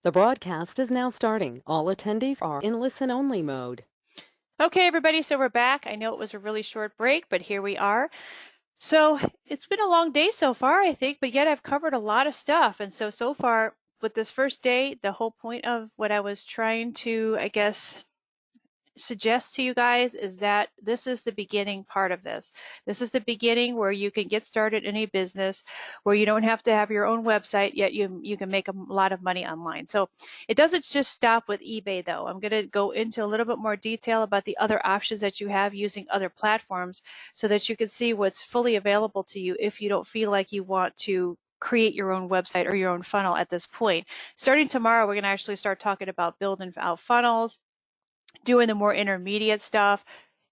The broadcast is now starting. All attendees are in listen-only mode. Okay, everybody, so we're back. I know it was a really short break, but here we are. So it's been a long day so far, I think, but yet I've covered a lot of stuff. And so far with this first day, the whole point of what I was trying to, I guess, suggest to you guys is that this is the beginning part of this. This is the beginning where you can get started in a business where you don't have to have your own website, yet you can make a lot of money online. So it doesn't just stop with eBay though. I'm going to go into a little bit more detail about the other options that you have using other platforms so that you can see what's fully available to you if you don't feel like you want to create your own website or your own funnel at this point. Starting tomorrow, we're going to actually start talking about building out funnels, doing the more intermediate stuff,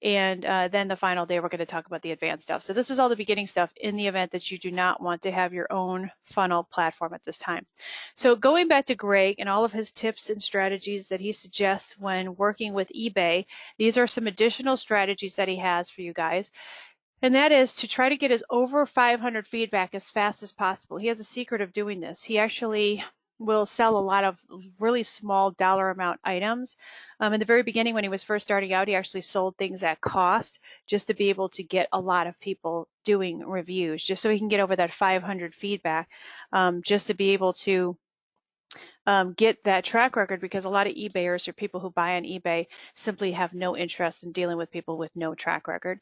and then the final day we're going to talk about the advanced stuff. So this is all the beginning stuff in the event that you do not want to have your own funnel platform at this time. So going back to Greg and all of his tips and strategies that he suggests when working with eBay, these are some additional strategies that he has for you guys. And that is to try to get his over 500 feedback as fast as possible. He has a secret of doing this. He actually will sell a lot of really small dollar amount items. In the very beginning, when he was first starting out, he actually sold things at cost just to be able to get a lot of people doing reviews, just so he can get over that 500 feedback, just to be able to get that track record, because a lot of eBayers or people who buy on eBay simply have no interest in dealing with people with no track record.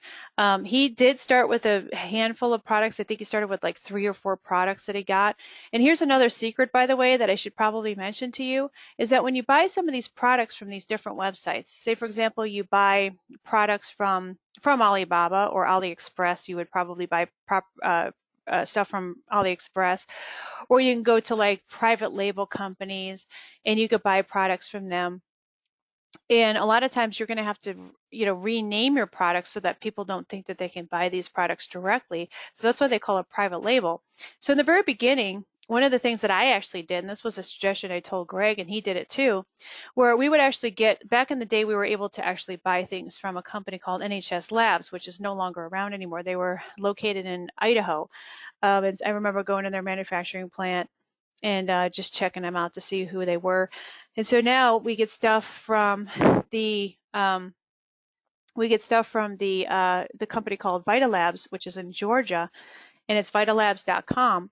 He did start with a handful of products. I think he started with like 3 or 4 products that he got. And here's another secret, by the way, that I should probably mention to you, is that when you buy some of these products from these different websites, say for example, you buy products from Alibaba or AliExpress, you would probably buy stuff from AliExpress, or you can go to like private label companies and you could buy products from them. And a lot of times you're going to have to, rename your products so that people don't think that they can buy these products directly. So that's why they call it private label. So in the very beginning, one of the things that I actually did, and this was a suggestion I told Greg, and he did it too, where we would actually back in the day, we were able to actually buy things from a company called NHS Labs, which is no longer around anymore. They were located in Idaho. And I remember going to their manufacturing plant and just checking them out to see who they were. And so now we get stuff from the the company called Vitalabs, which is in Georgia, and it's vitalabs.com.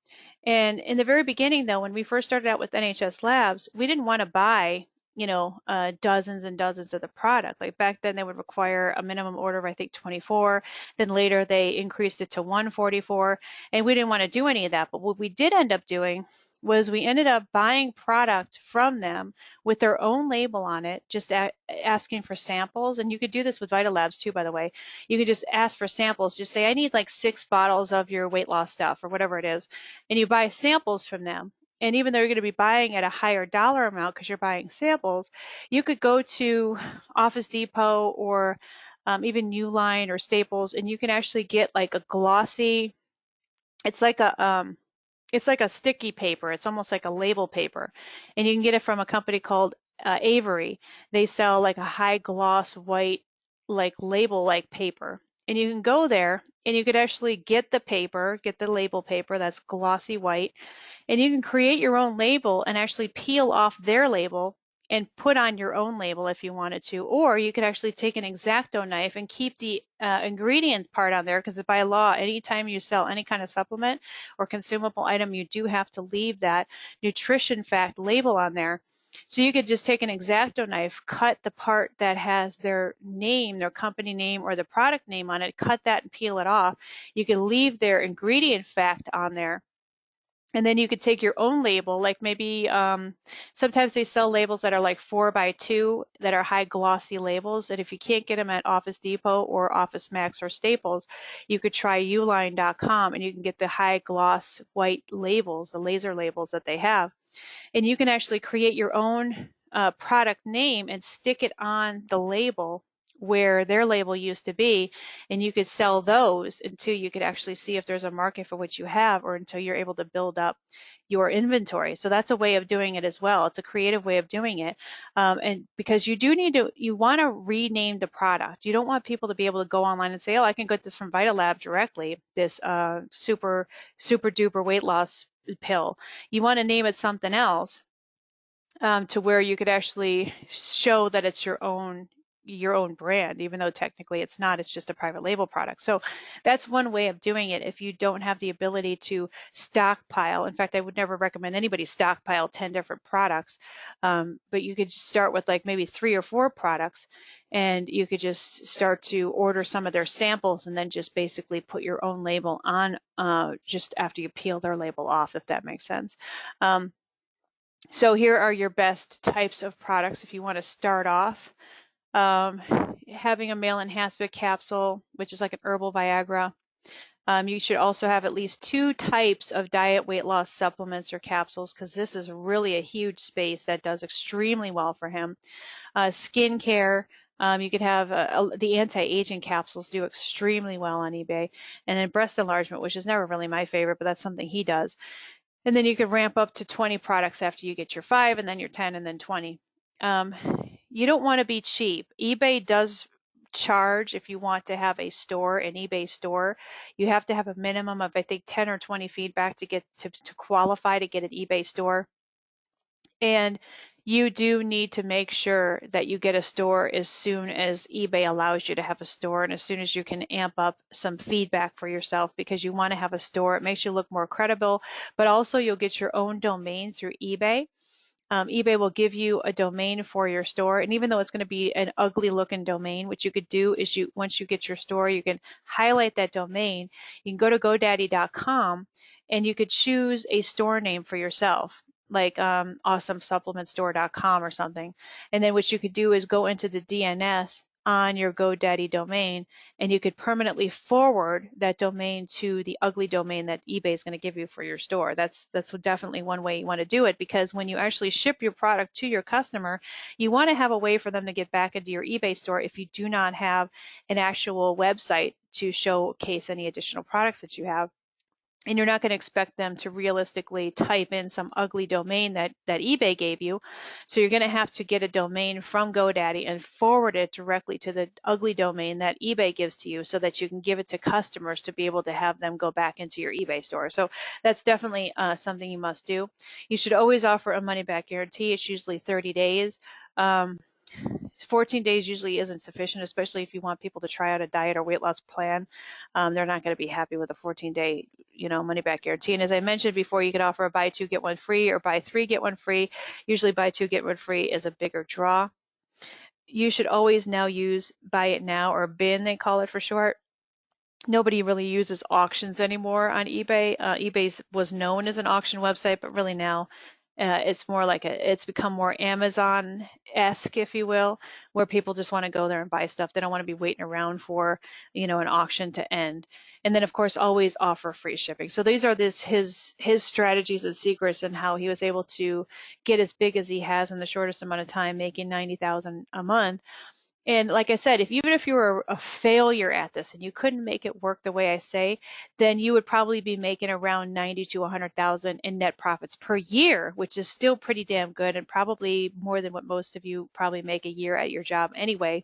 And in the very beginning, though, when we first started out with NHS Labs, we didn't want to buy, dozens and dozens of the product. Like back then, they would require a minimum order of, I think, 24. Then later, they increased it to 144, and we didn't want to do any of that. But what we did end up doing was we ended up buying product from them with their own label on it, just asking for samples. And you could do this with Vitalabs too, by the way. You could just ask for samples. Just say, I need like 6 bottles of your weight loss stuff or whatever it is. And you buy samples from them. And even though you're going to be buying at a higher dollar amount because you're buying samples, you could go to Office Depot or even Uline or Staples, and you can actually get like a glossy, it's like a sticky paper. It's almost like a label paper. And you can get it from a company called Avery. They sell like a high gloss white, like label like paper. And you can go there and you could actually get the label paper that's glossy white, and you can create your own label and actually peel off their label and put on your own label if you wanted to. Or you could actually take an X-Acto knife and keep the ingredient part on there, because by law, anytime you sell any kind of supplement or consumable item, you do have to leave that nutrition fact label on there. So you could just take an X-Acto knife, cut the part that has their name, their company name, or the product name on it, cut that and peel it off. You can leave their ingredient fact on there. And then you could take your own label, like maybe sometimes they sell labels that are like 4x2 that are high glossy labels. And if you can't get them at Office Depot or Office Max or Staples, you could try uline.com and you can get the high gloss white labels, the laser labels that they have. And you can actually create your own product name and stick it on the label where their label used to be, and you could sell those until you could actually see if there's a market for what you have, or until you're able to build up your inventory. So that's a way of doing it as well. It's a creative way of doing it. And because you want to rename the product. You don't want people to be able to go online and say, oh, I can get this from Vitalab directly, this super duper weight loss pill. You want to name it something else. to where you could actually show that it's your own brand, even though technically it's not, it's just a private label product. So that's one way of doing it if you don't have the ability to stockpile. In fact, I would never recommend anybody stockpile 10 different products, but you could start with like maybe 3 or 4 products, and you could just start to order some of their samples and then just basically put your own label on just after you peel their label off, if that makes sense. So here are your best types of products if you want to start off. Having a male enhancement capsule, which is like an herbal Viagra. You should also have at least 2 types of diet weight loss supplements or capsules, because this is really a huge space that does extremely well for him. Skincare. You could have the anti-aging capsules do extremely well on eBay. And then breast enlargement, which is never really my favorite, but that's something he does. And then you could ramp up to 20 products after you get your 5, and then your 10, and then 20. You don't want to be cheap. eBay does charge if you want to have a store, an eBay store. You have to have a minimum of, I think, 10 or 20 feedback to get to qualify to get an eBay store. And you do need to make sure that you get a store as soon as eBay allows you to have a store, and as soon as you can amp up some feedback for yourself, because you want to have a store. It makes you look more credible, but also you'll get your own domain through eBay. eBay will give you a domain for your store, and even though it's going to be an ugly looking domain, what you could do is once you get your store, you can highlight that domain. You can go to GoDaddy.com and you could choose a store name for yourself, like awesomesupplementstore.com or something. And then what you could do is go into the DNS on your GoDaddy domain, and you could permanently forward that domain to the ugly domain that eBay is going to give you for your store. That's definitely one way you want to do it, because when you actually ship your product to your customer, you want to have a way for them to get back into your eBay store if you do not have an actual website to showcase any additional products that you have. And you're not going to expect them to realistically type in some ugly domain that eBay gave you. So you're going to have to get a domain from GoDaddy and forward it directly to the ugly domain that eBay gives to you, so that you can give it to customers to be able to have them go back into your eBay store. So that's definitely something you must do. You should always offer a money-back guarantee. It's usually 30 days. 14 days usually isn't sufficient, especially if you want people to try out a diet or weight loss plan. They're not going to be happy with a 14-day, money back guarantee. And as I mentioned before, you could offer a buy 2 get 1 free, or buy 3 get 1 free. Usually buy 2 get 1 free is a bigger draw. You should always now use buy it now, or bin, they call it for short. Nobody really uses auctions anymore on eBay. eBay was known as an auction website, but really now it's more like it's become more Amazon-esque, if you will, where people just want to go there and buy stuff. They don't want to be waiting around for, an auction to end. And then, of course, always offer free shipping. So these are his strategies and secrets, and how he was able to get as big as he has in the shortest amount of time, making $90,000 a month. And like I said, even if you were a failure at this and you couldn't make it work the way I say, then you would probably be making around 90 to 100,000 in net profits per year, which is still pretty damn good, and probably more than what most of you probably make a year at your job anyway.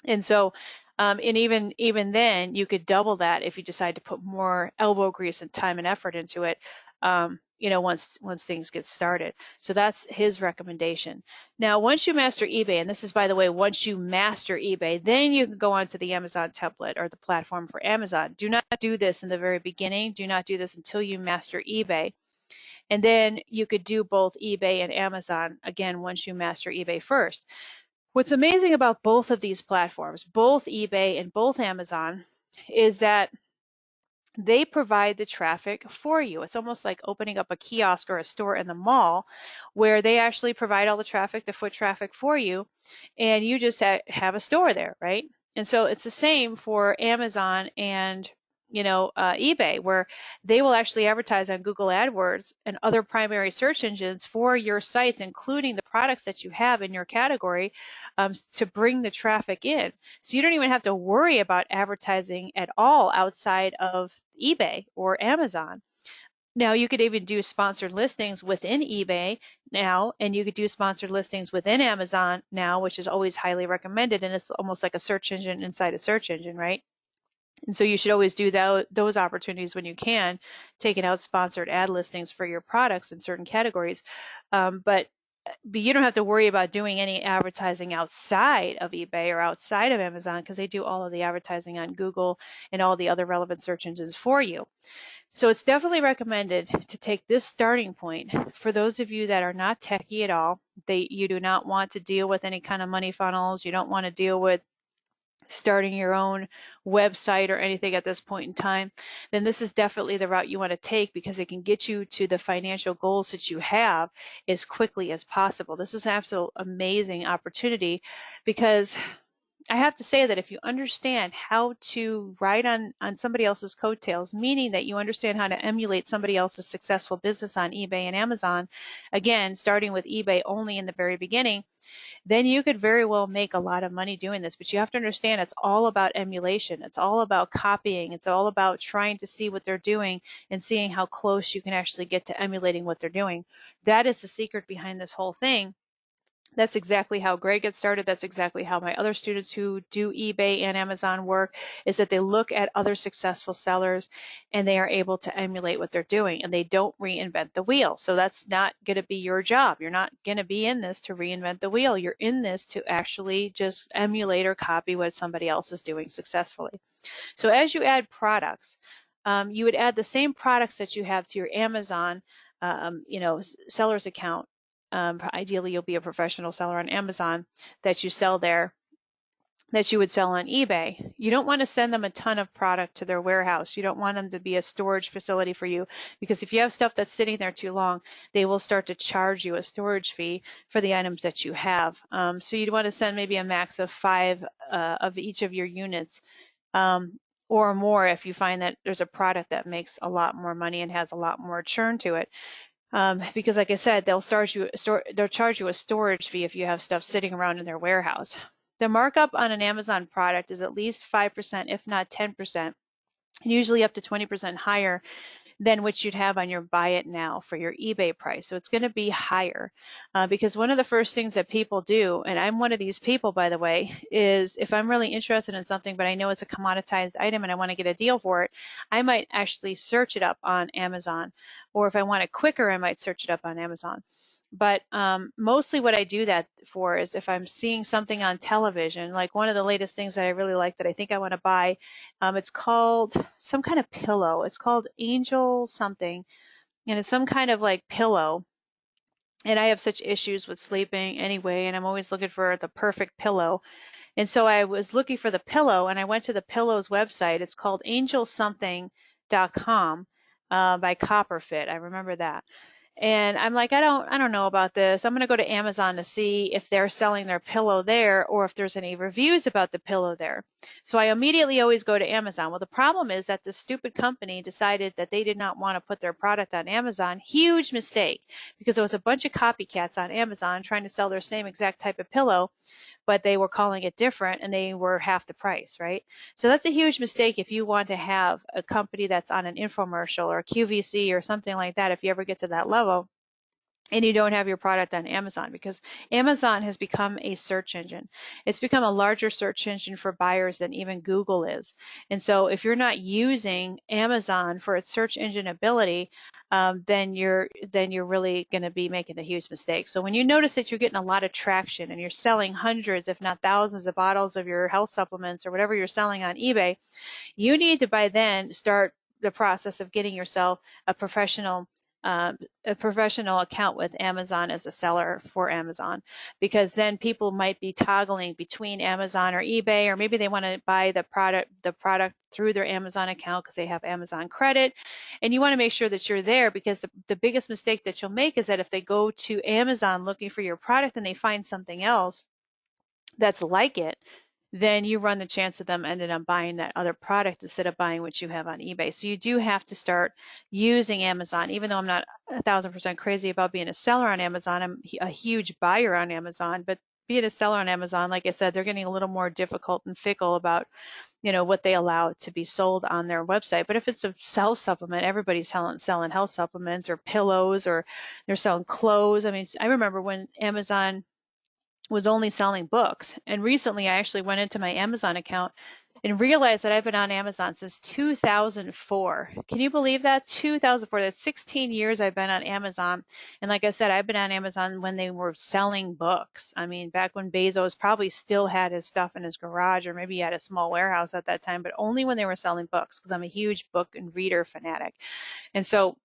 And so, and even then, you could double that if you decide to put more elbow grease and time and effort into it. Once things get started. So that's his recommendation. Now, once you master eBay, and this is, by the way, once you master eBay, then you can go on to the Amazon template, or the platform for Amazon. Do not do this in the very beginning. Do not do this until you master eBay. And then you could do both eBay and Amazon, again, once you master eBay first. What's amazing about both of these platforms, both eBay and both Amazon, is that they provide the traffic for you. It's almost like opening up a kiosk or a store in the mall, where they actually provide all the traffic, the foot traffic for you, and you just have a store there, right? And so it's the same for Amazon and eBay, where they will actually advertise on Google AdWords and other primary search engines for your sites, including the products that you have in your category, to bring the traffic in. So you don't even have to worry about advertising at all outside of eBay or Amazon. Now, you could even do sponsored listings within eBay now, and you could do sponsored listings within Amazon now, which is always highly recommended, and it's almost like a search engine inside a search engine, right? And so you should always do those opportunities when you can, taking out sponsored ad listings for your products in certain categories. But but you don't have to worry about doing any advertising outside of eBay or outside of Amazon, because they do all of the advertising on Google and all the other relevant search engines for you. So it's definitely recommended to take this starting point for those of you that are not techie at all. You do not want to deal with any kind of money funnels. You don't want to deal with starting your own website or anything at this point in time. Then this is definitely the route you want to take, because it can get you to the financial goals that you have as quickly as possible. This is an absolute amazing opportunity, because I have to say that if you understand how to ride on somebody else's coattails, meaning that you understand how to emulate somebody else's successful business on eBay and Amazon, again, starting with eBay only in the very beginning, then you could very well make a lot of money doing this. But you have to understand it's all about emulation. It's all about copying. It's all about trying to see what they're doing and seeing how close you can actually get to emulating what they're doing. That is the secret behind this whole thing. That's exactly how Greg gets started. That's exactly how my other students who do eBay and Amazon work, is that they look at other successful sellers and they are able to emulate what they're doing, and they don't reinvent the wheel. So that's not going to be your job. You're not going to be in this to reinvent the wheel. You're in this to actually just emulate or copy what somebody else is doing successfully. So as you add products, you would add the same products that you have to your Amazon, seller's account. Ideally, you'll be a professional seller on Amazon, that you sell there, that you would sell on eBay. You don't want to send them a ton of product to their warehouse. You don't want them to be a storage facility for you, because if you have stuff that's sitting there too long, they will start to charge you a storage fee for the items that you have. So you'd want to send maybe a max of 5 of each of your units, or more if you find that there's a product that makes a lot more money and has a lot more churn to it. Because like I said, they'll charge you a storage fee if you have stuff sitting around in their warehouse. The markup on an Amazon product is at least 5%, if not 10%, usually up to 20% higher than what you'd have on your buy it now for your eBay price. So it's going to be higher, because one of the first things that people do, and I'm one of these people, by the way, is if I'm really interested in something, but I know it's a commoditized item and I want to get a deal for it, I might actually search it up on Amazon. Or if I want it quicker, I might search it up on Amazon. But mostly what I do that for is if I'm seeing something on television, like one of the latest things that I really like that I think I want to buy, it's called some kind of pillow. It's called Angel something, and it's some kind of like pillow. And I have such issues with sleeping anyway, and I'm always looking for the perfect pillow. And so I was looking for the pillow, and I went to the pillow's website. It's called angelsomething.com by Copperfit. I remember that. And I'm like, I don't know about this. I'm going to go to Amazon to see if they're selling their pillow there, or if there's any reviews about the pillow there. So I immediately always go to Amazon. Well, the problem is that the stupid company decided that they did not want to put their product on Amazon. Huge mistake, because there was a bunch of copycats on Amazon trying to sell their same exact type of pillow, but they were calling it different and they were half the price, right? So that's a huge mistake if you want to have a company that's on an infomercial or a QVC or something like that, if you ever get to that level and you don't have your product on Amazon, because Amazon has become a search engine. It's become a larger search engine for buyers than even Google is. And so if you're not using Amazon for its search engine ability, then you're really going to be making a huge mistake. So when you notice that you're getting a lot of traction and you're selling hundreds, if not thousands of bottles of your health supplements or whatever you're selling on eBay, you need to by then start the process of getting yourself a professional account with Amazon as a seller for Amazon, because then people might be toggling between Amazon or eBay, or maybe they want to buy the product through their Amazon account because they have Amazon credit, and you want to make sure that you're there, because the biggest mistake that you'll make is that if they go to Amazon looking for your product and they find something else that's like it, then you run the chance of them ending up buying that other product instead of buying what you have on eBay. So you do have to start using Amazon. Even though I'm not 1,000% crazy about being a seller on Amazon, I'm a huge buyer on Amazon. But being a seller on Amazon, like I said, they're getting a little more difficult and fickle about, what they allow to be sold on their website. But if it's a health supplement, everybody's selling health supplements or pillows, or they're selling clothes. I mean, I remember when Amazon was only selling books. And recently I actually went into my Amazon account and realize that I've been on Amazon since 2004. Can you believe that? 2004. That's 16 years I've been on Amazon. And like I said, I've been on Amazon when they were selling books. I mean, back when Bezos probably still had his stuff in his garage, or maybe he had a small warehouse at that time, but only when they were selling books, because I'm a huge book and reader fanatic. And so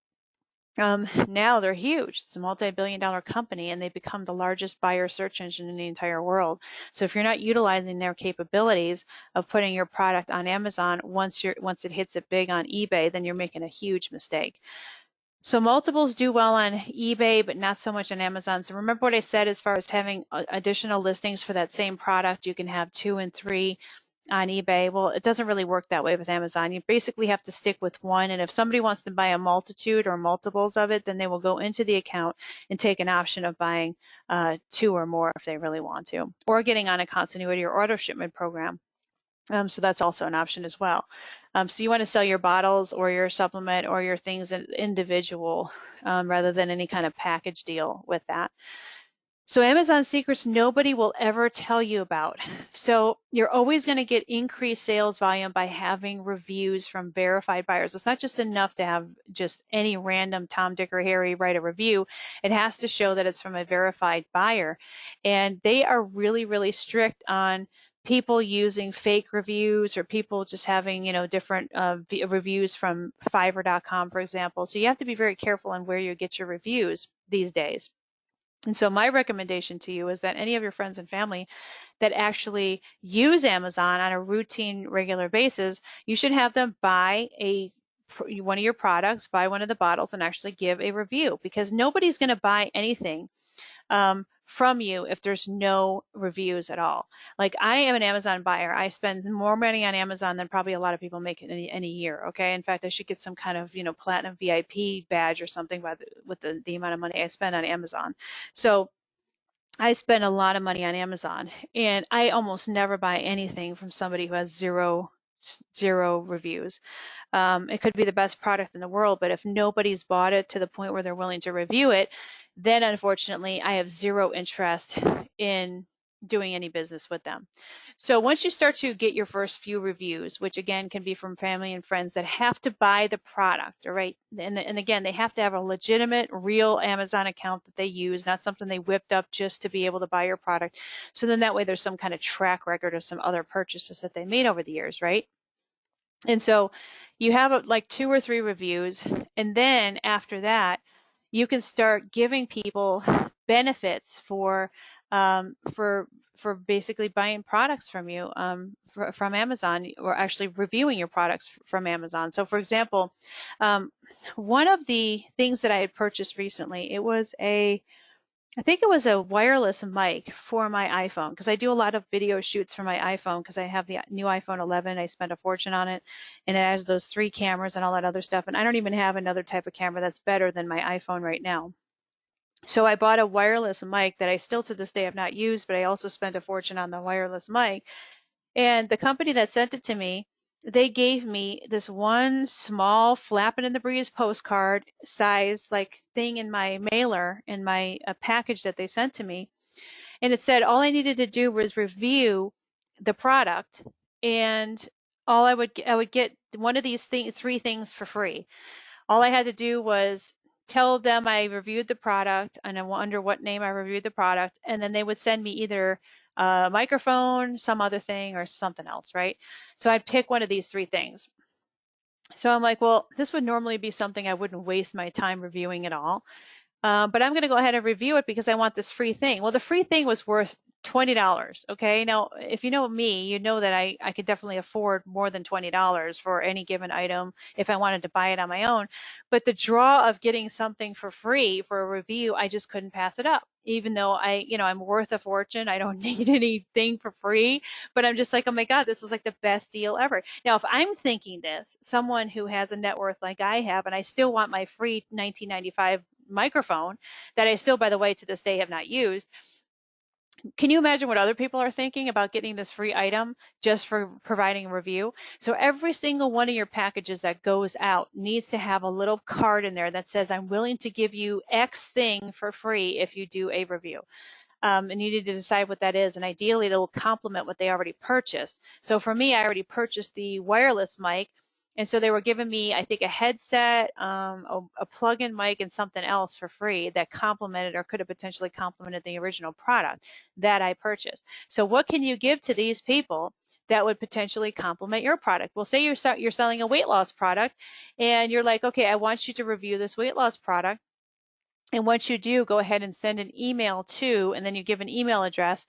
now they're huge. It's a multi-billion-dollar company, and they've become the largest buyer search engine in the entire world. So if you're not utilizing their capabilities of putting your product on Amazon, once it hits it big on eBay, then you're making a huge mistake. So multiples do well on eBay, but not so much on Amazon. So remember what I said as far as having additional listings for that same product. You can have 2 and 3 on eBay. Well, it doesn't really work that way with Amazon. You basically have to stick with one. And if somebody wants to buy a multitude or multiples of it, then they will go into the account and take an option of buying 2 or more if they really want to, or getting on a continuity or auto shipment program. So that's also an option as well. So you want to sell your bottles or your supplement or your things individual rather than any kind of package deal with that. So Amazon secrets nobody will ever tell you about. So you're always going to get increased sales volume by having reviews from verified buyers. It's not just enough to have just any random Tom, Dick, or Harry write a review. It has to show that it's from a verified buyer. And they are really, really strict on people using fake reviews or people just having, different reviews from Fiverr.com, for example. So you have to be very careful on where you get your reviews these days. And so my recommendation to you is that any of your friends and family that actually use Amazon on a routine, regular basis, you should have them buy one of your products, buy one of the bottles, and actually give a review, because nobody's going to buy anything from you if there's no reviews at all. Like, I am an Amazon buyer. I spend more money on Amazon than probably a lot of people make in a year. Okay. In fact, I should get some kind of, platinum VIP badge or something with the amount of money I spend on Amazon. So I spend a lot of money on Amazon, and I almost never buy anything from somebody who has zero reviews. It could be the best product in the world, but if nobody's bought it to the point where they're willing to review it, then unfortunately I have zero interest in doing any business with them. So once you start to get your first few reviews, which again can be from family and friends that have to buy the product, all right, and again, they have to have a legitimate, real Amazon account that they use, not something they whipped up just to be able to buy your product. So then that way there's some kind of track record of some other purchases that they made over the years, right? And so you have like 2 or 3 reviews, and then after that, you can start giving people benefits for basically buying products from you from Amazon, or actually reviewing your products from Amazon. So for example, one of the things that I had purchased recently, I think it was a wireless mic for my iPhone, because I do a lot of video shoots for my iPhone because I have the new iPhone 11. I spent a fortune on it, and it has those 3 cameras and all that other stuff. And I don't even have another type of camera that's better than my iPhone right now. So I bought a wireless mic that I still to this day have not used, but I also spent a fortune on the wireless mic. And the company that sent it to me, they gave me this one small flapping in the breeze postcard size like thing in my mailer, in my package that they sent to me. And it said all I needed to do was review the product, and I would get one of these 3 things for free. All I had to do was tell them I reviewed the product and under what name I reviewed the product, and then they would send me either a microphone, some other thing, or something else, right? So I'd pick one of these 3 things. So I'm like, well, this would normally be something I wouldn't waste my time reviewing at all. But I'm going to go ahead and review it because I want this free thing. Well, the free thing was worth $20. Okay. Now, if you know me, you know that I could definitely afford more than $20 for any given item if I wanted to buy it on my own. But the draw of getting something for free for a review, I just couldn't pass it up. Even though I'm worth a fortune, I don't need anything for free, but I'm just like, oh my God, this is like the best deal ever. Now, if I'm thinking this, someone who has a net worth like I have, and I still want my free 1995 microphone that I still, by the way, to this day have not used. Can you imagine what other people are thinking about getting this free item just for providing a review? So every single one of your packages that goes out needs to have a little card in there that says, I'm willing to give you X thing for free if you do a review. and you need to decide what that is. And ideally, it'll complement what they already purchased. So for me, I already purchased the wireless mic. And so they were giving me, I think, a headset, a plug-in mic, and something else for free that complemented or could have potentially complemented the original product that I purchased. So what can you give to these people that would potentially complement your product? Well, say you're selling a weight loss product, and you're like, okay, I want you to review this weight loss product. And once you do, go ahead and send an email to, and then you give an email address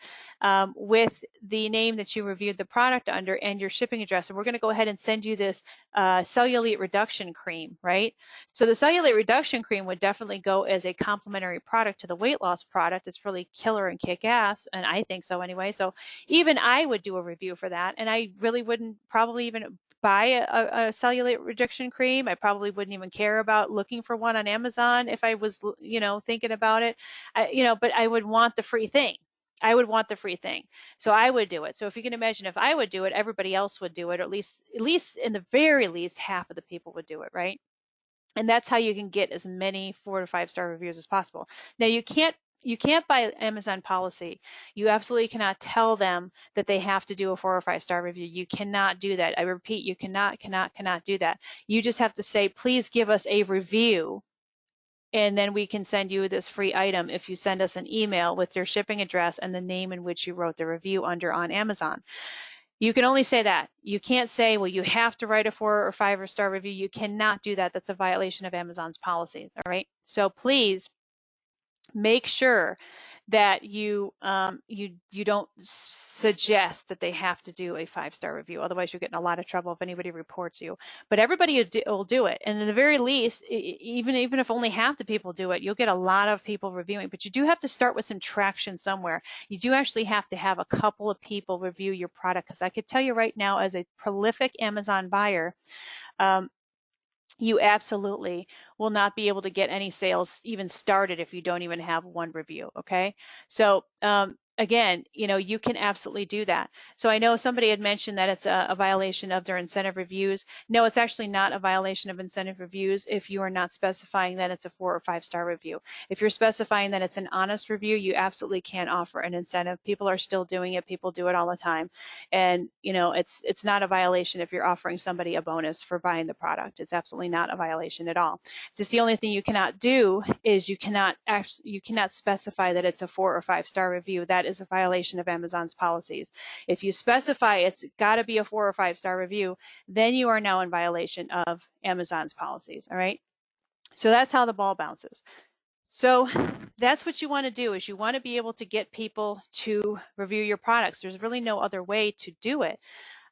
with the name that you reviewed the product under and your shipping address. And we're going to go ahead and send you this cellulite reduction cream, right? So the cellulite reduction cream would definitely go as a complementary product to the weight loss product. It's really killer and kick ass, and I think so anyway. So even I would do a review for that, and I really wouldn't probably even buy a cellulite reduction cream. I probably wouldn't even care about looking for one on Amazon if I was, thinking about it. But I would want the free thing. I would want the free thing. So I would do it. So if you can imagine, if I would do it, everybody else would do it, or at least in the very least, half of the people would do it, right? And that's how you can get as many 4 to 5 star reviews as possible. Now you can't buy Amazon policy. You absolutely cannot tell them that they have to do a 4 or 5 star review. You cannot do that. I repeat, you cannot do that. You just have to say, please give us a review, and then we can send you this free item if you send us an email with your shipping address and the name in which you wrote the review under on Amazon. You can only say that. You can't say, well, you have to write a 4 or 5 star review. You cannot do that. That's a violation of Amazon's policies. All right. So please make sure that you don't suggest that they have to do a 5 star review. Otherwise, you'll get in a lot of trouble if anybody reports you. But everybody will do it, and at the very least, even if only half the people do it, you'll get a lot of people reviewing. But you do have to start with some traction somewhere. You do actually have to have a couple of people review your product, because I could tell you right now, as a prolific Amazon buyer, you absolutely will not be able to get any sales even started if you don't even have one review. Okay. So, again, you can absolutely do that. So I know somebody had mentioned that it's a violation of their incentive reviews. No, it's actually not a violation of incentive reviews if you are not specifying that it's a 4 or 5 star review. If you're specifying that it's an honest review, you absolutely can't offer an incentive. People are still doing it. People do it all the time. And, it's not a violation if you're offering somebody a bonus for buying the product. It's absolutely not a violation at all. Just the only thing you cannot do is you cannot specify that it's a 4 or 5 star review. That is a violation of Amazon's policies. If you specify it's got to be a 4 or 5 star review, then you are now in violation of Amazon's policies. All right. So that's how the ball bounces. So that's what you want to do, is you want to be able to get people to review your products. There's really no other way to do it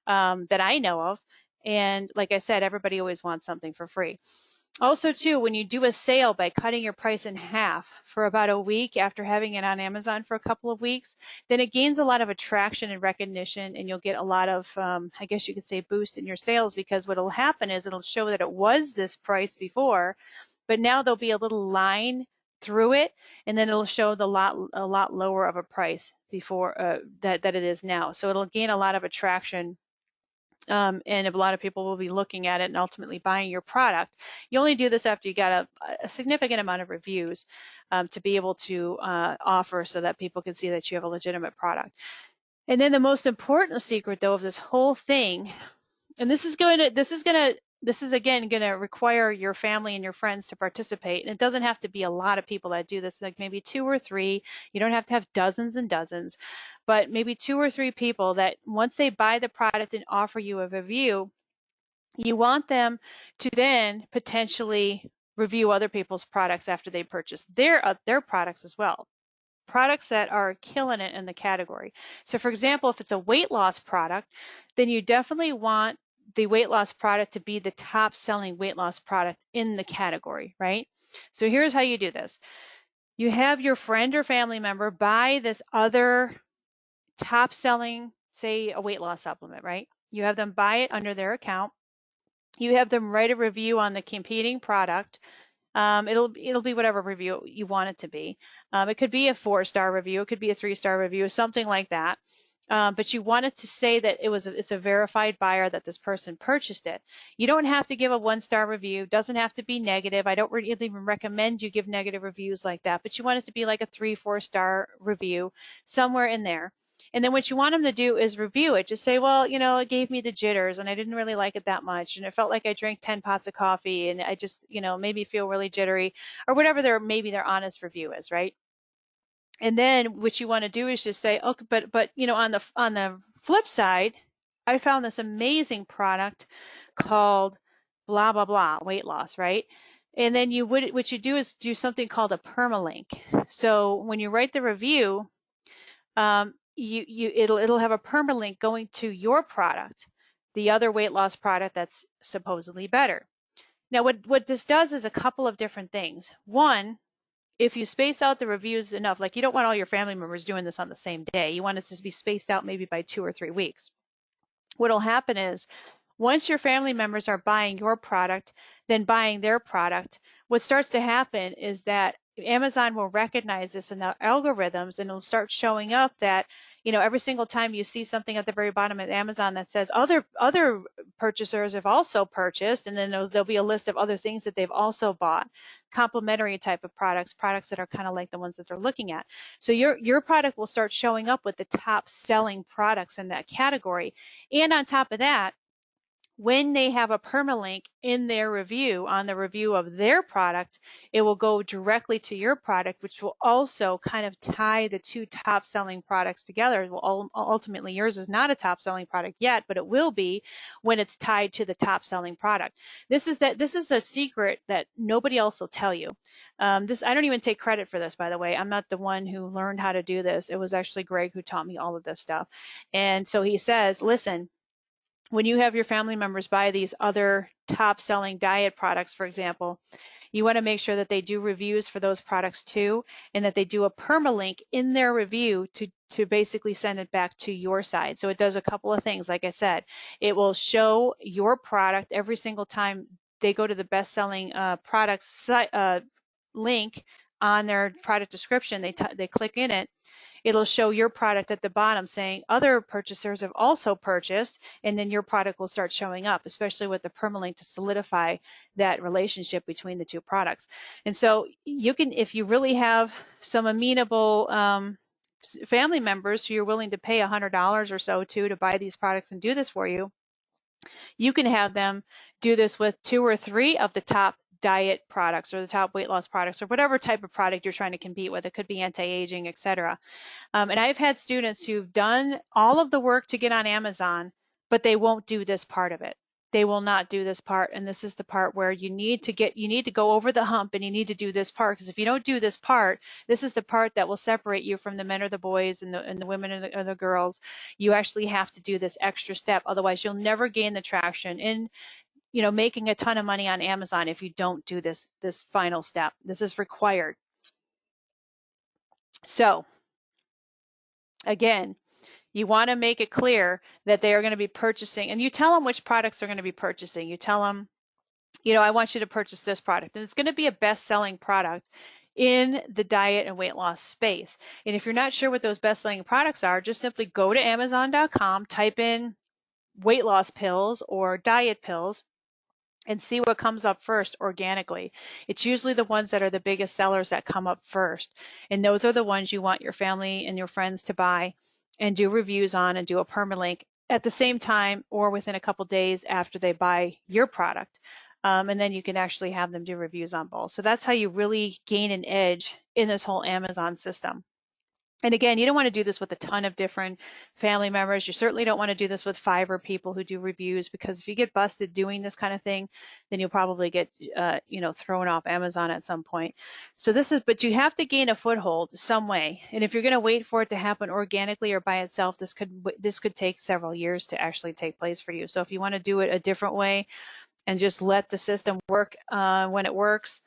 that I know of. And like I said, everybody always wants something for free. Also, too, when you do a sale by cutting your price in half for about a week after having it on Amazon for a couple of weeks, then it gains a lot of attraction and recognition, and you'll get a lot of, I guess you could say, boost in your sales, because what will happen is it'll show that it was this price before, but now there'll be a little line through it, and then it'll show a lot lower of a price before that it is now. So it'll gain a lot of attraction. And if a lot of people will be looking at it and ultimately buying your product. You only do this after you got a significant amount of reviews to be able to offer, so that people can see that you have a legitimate product. And then the most important secret, though, of this whole thing, and this is again going to require your family and your friends to participate. And it doesn't have to be a lot of people that do this, like maybe 2 or 3. You don't have to have dozens and dozens, but maybe 2 or 3 people that once they buy the product and offer you a review, you want them to then potentially review other people's products after they purchase their products as well. Products that are killing it in the category. So for example, if it's a weight loss product, then you definitely want the weight loss product to be the top selling weight loss product in the category, right? So here's how you do this. You have your friend or family member buy this other top selling, say a weight loss supplement, right? You have them buy it under their account. You have them write a review on the competing product. It'll be whatever review you want it to be. It could be a 4-star review. It could be a 3-star review, something like that. but you want it to say that it's a verified buyer, that this person purchased it. You don't have to give a 1-star review. It doesn't have to be negative. I don't really even recommend you give negative reviews like that, but you want it to be like a 3-4-star review, somewhere in there. And then what you want them to do is review it. Just say, well, it gave me the jitters and I didn't really like it that much. And it felt like I drank 10 pots of coffee and I just, made me feel really jittery, or whatever maybe their honest review is, right? And then what you want to do is just say, okay, but on the flip side, I found this amazing product called blah blah blah weight loss, right? And then what you do is do something called a permalink. So when you write the review, it'll have a permalink going to your product, the other weight loss product that's supposedly better. Now, what this does is a couple of different things. One, if you space out the reviews enough, like you don't want all your family members doing this on the same day. You want it to be spaced out maybe by 2 or 3 weeks. What'll happen is once your family members are buying your product, then buying their product, what starts to happen is that Amazon will recognize this in the algorithms, and it'll start showing up that, every single time you see something at the very bottom of Amazon that says other purchasers have also purchased, and then there'll be a list of other things that they've also bought, complementary type of products that are kind of like the ones that they're looking at. So your product will start showing up with the top selling products in that category. And on top of that, when they have a permalink in their review, on the review of their product, it will go directly to your product, which will also kind of tie the 2 top selling products together. Well, ultimately, yours is not a top selling product yet, but it will be when it's tied to the top selling product. This is the secret that nobody else will tell you. I don't even take credit for this, by the way. I'm not the one who learned how to do this. It was actually Greg who taught me all of this stuff. And so he says, listen, when you have your family members buy these other top selling diet products, for example, you want to make sure that they do reviews for those products too, and that they do a permalink in their review to basically send it back to your side. So it does a couple of things. Like I said, it will show your product every single time they go to the best selling products link on their product description. They click in it. It'll show your product at the bottom saying other purchasers have also purchased, and then your product will start showing up, especially with the permalink to solidify that relationship between the 2 products. And so you can, if you really have some amenable family members who you're willing to pay $100 or so to buy these products and do this for you, you can have them do this with 2 or 3 of the top diet products or the top weight loss products or whatever type of product you're trying to compete with. It could be anti-aging, etc. And I've had students who've done all of the work to get on Amazon, but they won't do this part of it. They will not do this part. And this is the part where you need to go over the hump, and you need to do this part, because if you don't do this part, this is the part that will separate you from the men or the boys and the women or the girls. You actually have to do this extra step. Otherwise, you'll never gain the traction in making a ton of money on Amazon if you don't do this final step. This is required. So again, you want to make it clear that they are going to be purchasing, and you tell them which products they're going to be purchasing. You tell them, I want you to purchase this product, and it's going to be a best-selling product in the diet and weight loss space. And if you're not sure what those best-selling products are, just simply go to Amazon.com, type in weight loss pills or diet pills, and see what comes up first organically. It's usually the ones that are the biggest sellers that come up first. And those are the ones you want your family and your friends to buy and do reviews on and do a permalink at the same time or within a couple days after they buy your product. And then you can actually have them do reviews on both. So that's how you really gain an edge in this whole Amazon system. And again, you don't want to do this with a ton of different family members. You certainly don't want to do this with 5 people who do reviews, because if you get busted doing this kind of thing, then you'll probably get, thrown off Amazon at some point. So but you have to gain a foothold some way. And if you're going to wait for it to happen organically or by itself, this could take several years to actually take place for you. So if you want to do it a different way and just let the system work when it works,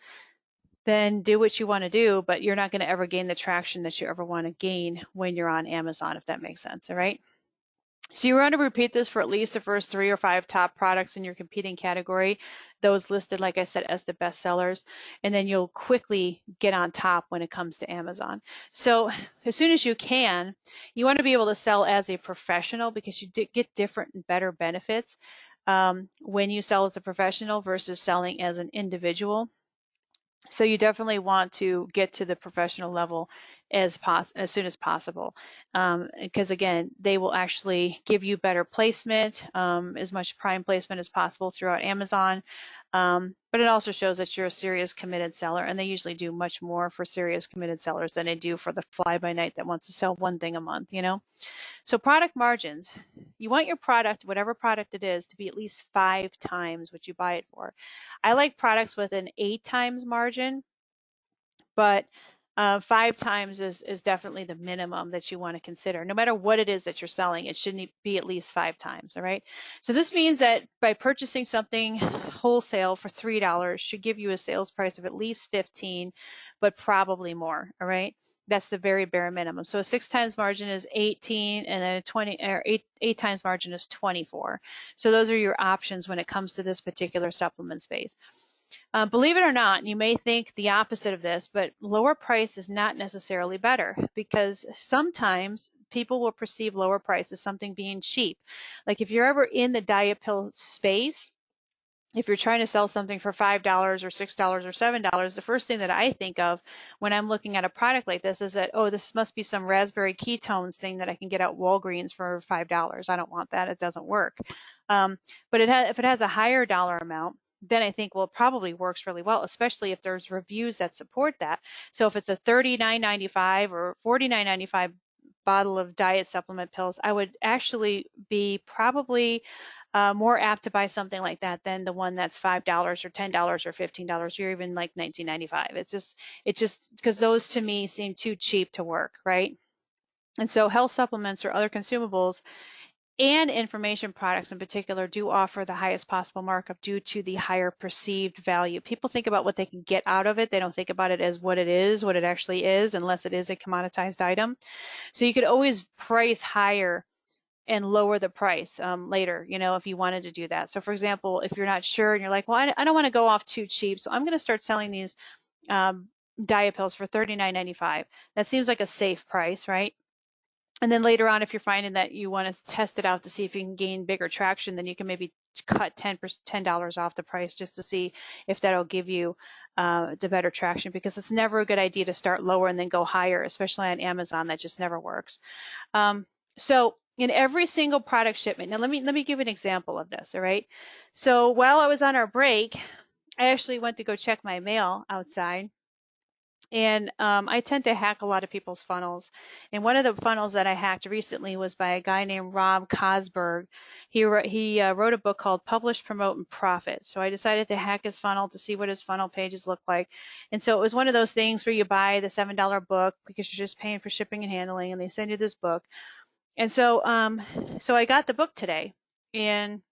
then do what you want to do, but you're not going to ever gain the traction that you ever want to gain when you're on Amazon, if that makes sense. All right. So you want to repeat this for at least the first 3 or 5 top products in your competing category, those listed, like I said, as the best sellers, and then you'll quickly get on top when it comes to Amazon. So as soon as you can, you want to be able to sell as a professional because you get different and better benefits when you sell as a professional versus selling as an individual. So you definitely want to get to the professional level as soon as possible, because again, they will actually give you better placement, as much prime placement as possible throughout Amazon. But it also shows that you're a serious committed seller, and they usually do much more for serious committed sellers than they do for the fly by night that wants to sell one thing a month, you know? So product margins, you want your product, whatever product it is, to be at least 5 times what you buy it for. I like products with an 8 times margin, but 5 times is definitely the minimum that you want to consider. No matter what it is that you're selling, it shouldn't be at least 5 times, all right? So this means that by purchasing something wholesale for $3 should give you a sales price of at least 15, but probably more, all right? That's the very bare minimum. So a 6 times margin is 18, and then a 20 or eight times margin is 24. So those are your options when it comes to this particular supplement space. Believe it or not, you may think the opposite of this, but lower price is not necessarily better, because sometimes people will perceive lower price as something being cheap. Like if you're ever in the diet pill space, if you're trying to sell something for $5 or $6 or $7, the first thing that I think of when I'm looking at a product like this is that, oh, this must be some raspberry ketones thing that I can get at Walgreens for $5. I don't want that. It doesn't work. But if it has a higher dollar amount, then I think, well, it probably works really well, especially if there's reviews that support that. So if it's a $39.95 or $49.95 bottle of diet supplement pills, I would actually be probably more apt to buy something like that than the one that's $5 or $10 or $15 or even like $19.95. It's just because those to me seem too cheap to work, right? And so health supplements or other consumables and information products in particular do offer the highest possible markup due to the higher perceived value. People think about what they can get out of it. They don't think about it as what it is, what it actually is, unless it is a commoditized item. So you could always price higher and lower the price later, you know, if you wanted to do that. So for example, if you're not sure and you're like, well, I don't want to go off too cheap, so I'm going to start selling these diet pills for $39.95. That seems like a safe price, right? And then later on, if you're finding that you want to test it out to see if you can gain bigger traction, then you can maybe cut $10 off the price just to see if that'll give you the better traction, because it's never a good idea to start lower and then go higher, especially on Amazon. That just never works. So in every single product shipment, now let me give an example of this, all right? So while I was on our break, I actually went to go check my mail outside. And I tend to hack a lot of people's funnels. And one of the funnels that I hacked recently was by a guy named Rob Cosberg. He wrote a book called Publish, Promote, and Profit. So I decided to hack his funnel to see what his funnel pages look like. And so it was one of those things where you buy the $7 book because you're just paying for shipping and handling, and they send you this book. And so I got the book today, and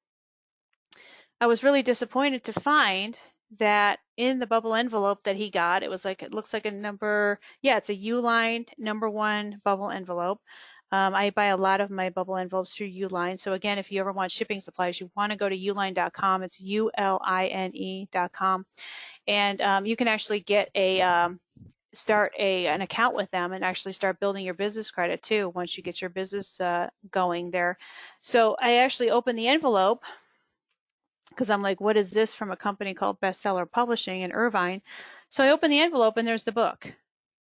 I was really disappointed to find that in the bubble envelope that he got, it looks like a number, yeah, it's a Uline #1 bubble envelope. I buy a lot of my bubble envelopes through Uline. So again, if you ever want shipping supplies, you want to go to uline.com. It's ULINE.com. And you can actually get start an account with them and actually start building your business credit too once you get your business going there. So I actually opened the envelope because I'm like, what is this from a company called Bestseller Publishing in Irvine? So I open the envelope and there's the book.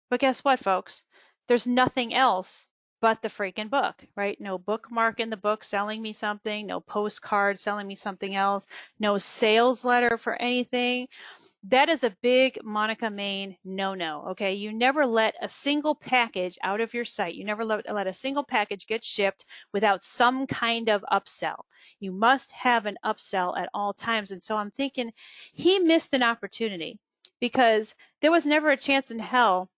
But guess what, folks? There's nothing else but the freaking book, right? No bookmark in the book selling me something, no postcard selling me something else, no sales letter for anything. That is a big Monica Main no-no, okay? You never let a single package out of your site. You never let a single package get shipped without some kind of upsell. You must have an upsell at all times. And so I'm thinking he missed an opportunity, because there was never a chance in hell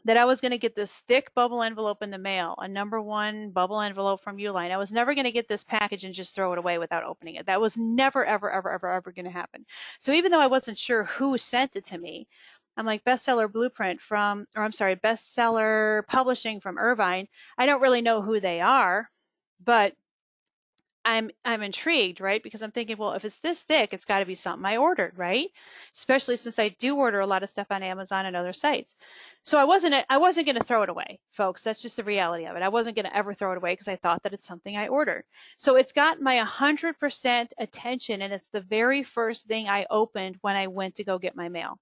that I was going to get this thick bubble envelope in the mail, a #1 bubble envelope from Uline. I was never going to get this package and just throw it away without opening it. That was never, ever, ever, ever, ever going to happen. So even though I wasn't sure who sent it to me, I'm like, Bestseller Blueprint from, or I'm sorry, Bestseller Publishing from Irvine. I don't really know who they are, but I'm intrigued, right? Because I'm thinking, well, if it's this thick, it's got to be something I ordered, right? Especially since I do order a lot of stuff on Amazon and other sites. So I wasn't going to throw it away, folks. That's just the reality of it. I wasn't going to ever throw it away because I thought that it's something I ordered. So it's got my 100% attention, and it's the very first thing I opened when I went to go get my mail.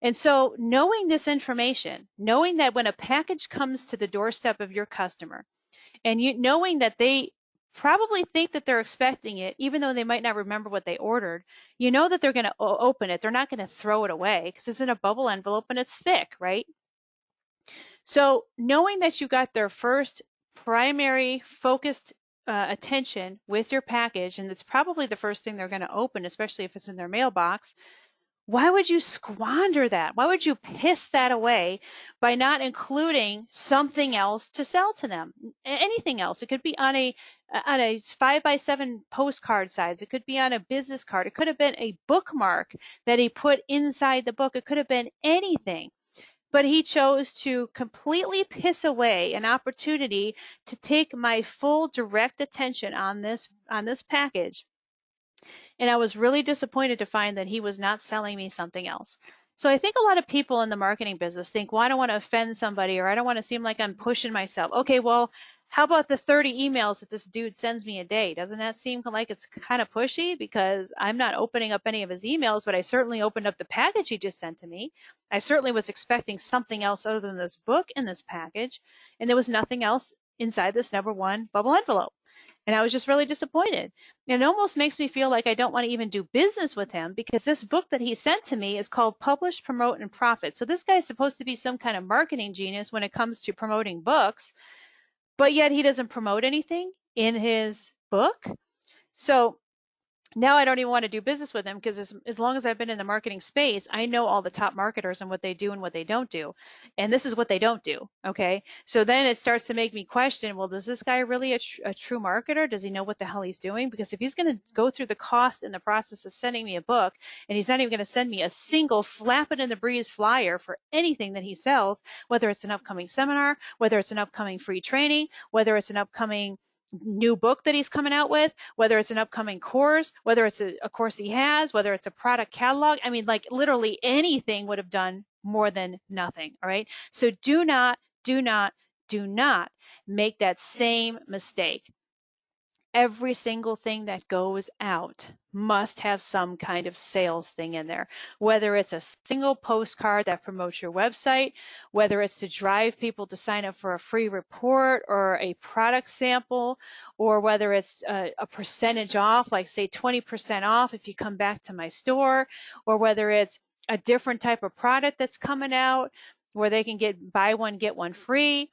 And so knowing this information, knowing that when a package comes to the doorstep of your customer, and you knowing that they probably think that they're expecting it, even though they might not remember what they ordered, you know that they're going to open it. They're not going to throw it away because it's in a bubble envelope and it's thick, right? So knowing that you got their first primary focused attention with your package, and it's probably the first thing they're going to open, especially if it's in their mailbox, why would you squander that? Why would you piss that away by not including something else to sell to them? Anything else. It could be on a 5x7 postcard size. It could be on a business card. It could have been a bookmark that he put inside the book. It could have been anything. But he chose to completely piss away an opportunity to take my full direct attention on this package, and I was really disappointed to find that he was not selling me something else. So I think a lot of people in the marketing business think, well, I don't want to offend somebody, or I don't want to seem like I'm pushing myself. Okay, well, how about the 30 emails that this dude sends me a day? Doesn't that seem like it's kind of pushy? Because I'm not opening up any of his emails, but I certainly opened up the package he just sent to me. I certainly was expecting something else other than this book in this package, and there was nothing else inside this number one bubble envelope. And I was just really disappointed. And it almost makes me feel like I don't want to even do business with him, because this book that he sent to me is called Publish, Promote, and Profit. So this guy's supposed to be some kind of marketing genius when it comes to promoting books, but yet he doesn't promote anything in his book. So now I don't even want to do business with him, because as long as I've been in the marketing space, I know all the top marketers and what they do and what they don't do. And this is what they don't do. Okay. So then it starts to make me question, well, is this guy really a true marketer? Does he know what the hell he's doing? Because if he's going to go through the cost and the process of sending me a book, and he's not even going to send me a single flap it in the breeze flyer for anything that he sells, whether it's an upcoming seminar, whether it's an upcoming free training, whether it's an upcoming new book that he's coming out with, whether it's an upcoming course, whether it's a course he has, whether it's a product catalog. I mean, like literally anything would have done more than nothing. All right. So do not make that same mistake. Every single thing that goes out must have some kind of sales thing in there, whether it's a single postcard that promotes your website, whether it's to drive people to sign up for a free report or a product sample, or whether it's a percentage off, like say 20% off if you come back to my store, or whether it's a different type of product that's coming out where they can get buy one, get one free.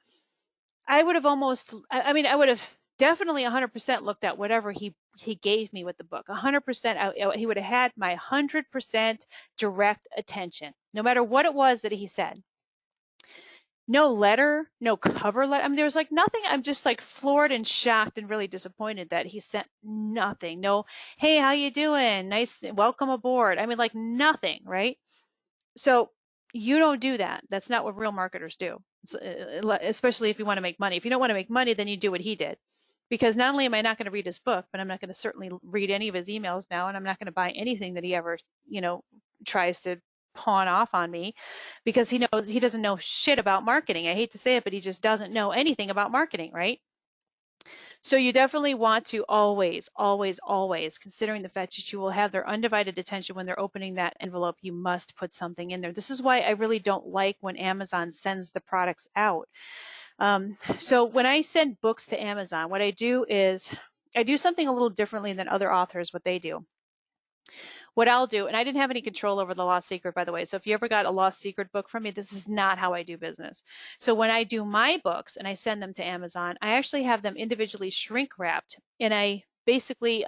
I would have I would have definitely 100% looked at whatever he gave me with the book. 100%, he would have had my 100% direct attention, no matter what it was that he said. No letter, no cover letter. I mean, there was like nothing. I'm just like floored and shocked and really disappointed that he sent nothing. No, hey, how you doing? Nice, welcome aboard. I mean, like nothing, right? So you don't do that. That's not what real marketers do, especially if you want to make money. If you don't want to make money, then you do what he did. Because not only am I not going to read his book, but I'm not going to certainly read any of his emails now, and I'm not going to buy anything that he ever, tries to pawn off on me, because he doesn't know shit about marketing. I hate to say it, but he just doesn't know anything about marketing, right? So you definitely want to always, always, always, considering the fact that you will have their undivided attention when they're opening that envelope, you must put something in there. This is why I really don't like when Amazon sends the products out. So when I send books to Amazon, what I do is I do something a little differently than other authors, what they do. What I'll do, and I didn't have any control over the Lost Secret, by the way. So if you ever got a Lost Secret book from me, this is not how I do business. So when I do my books and I send them to Amazon, I actually have them individually shrink wrapped, and I basically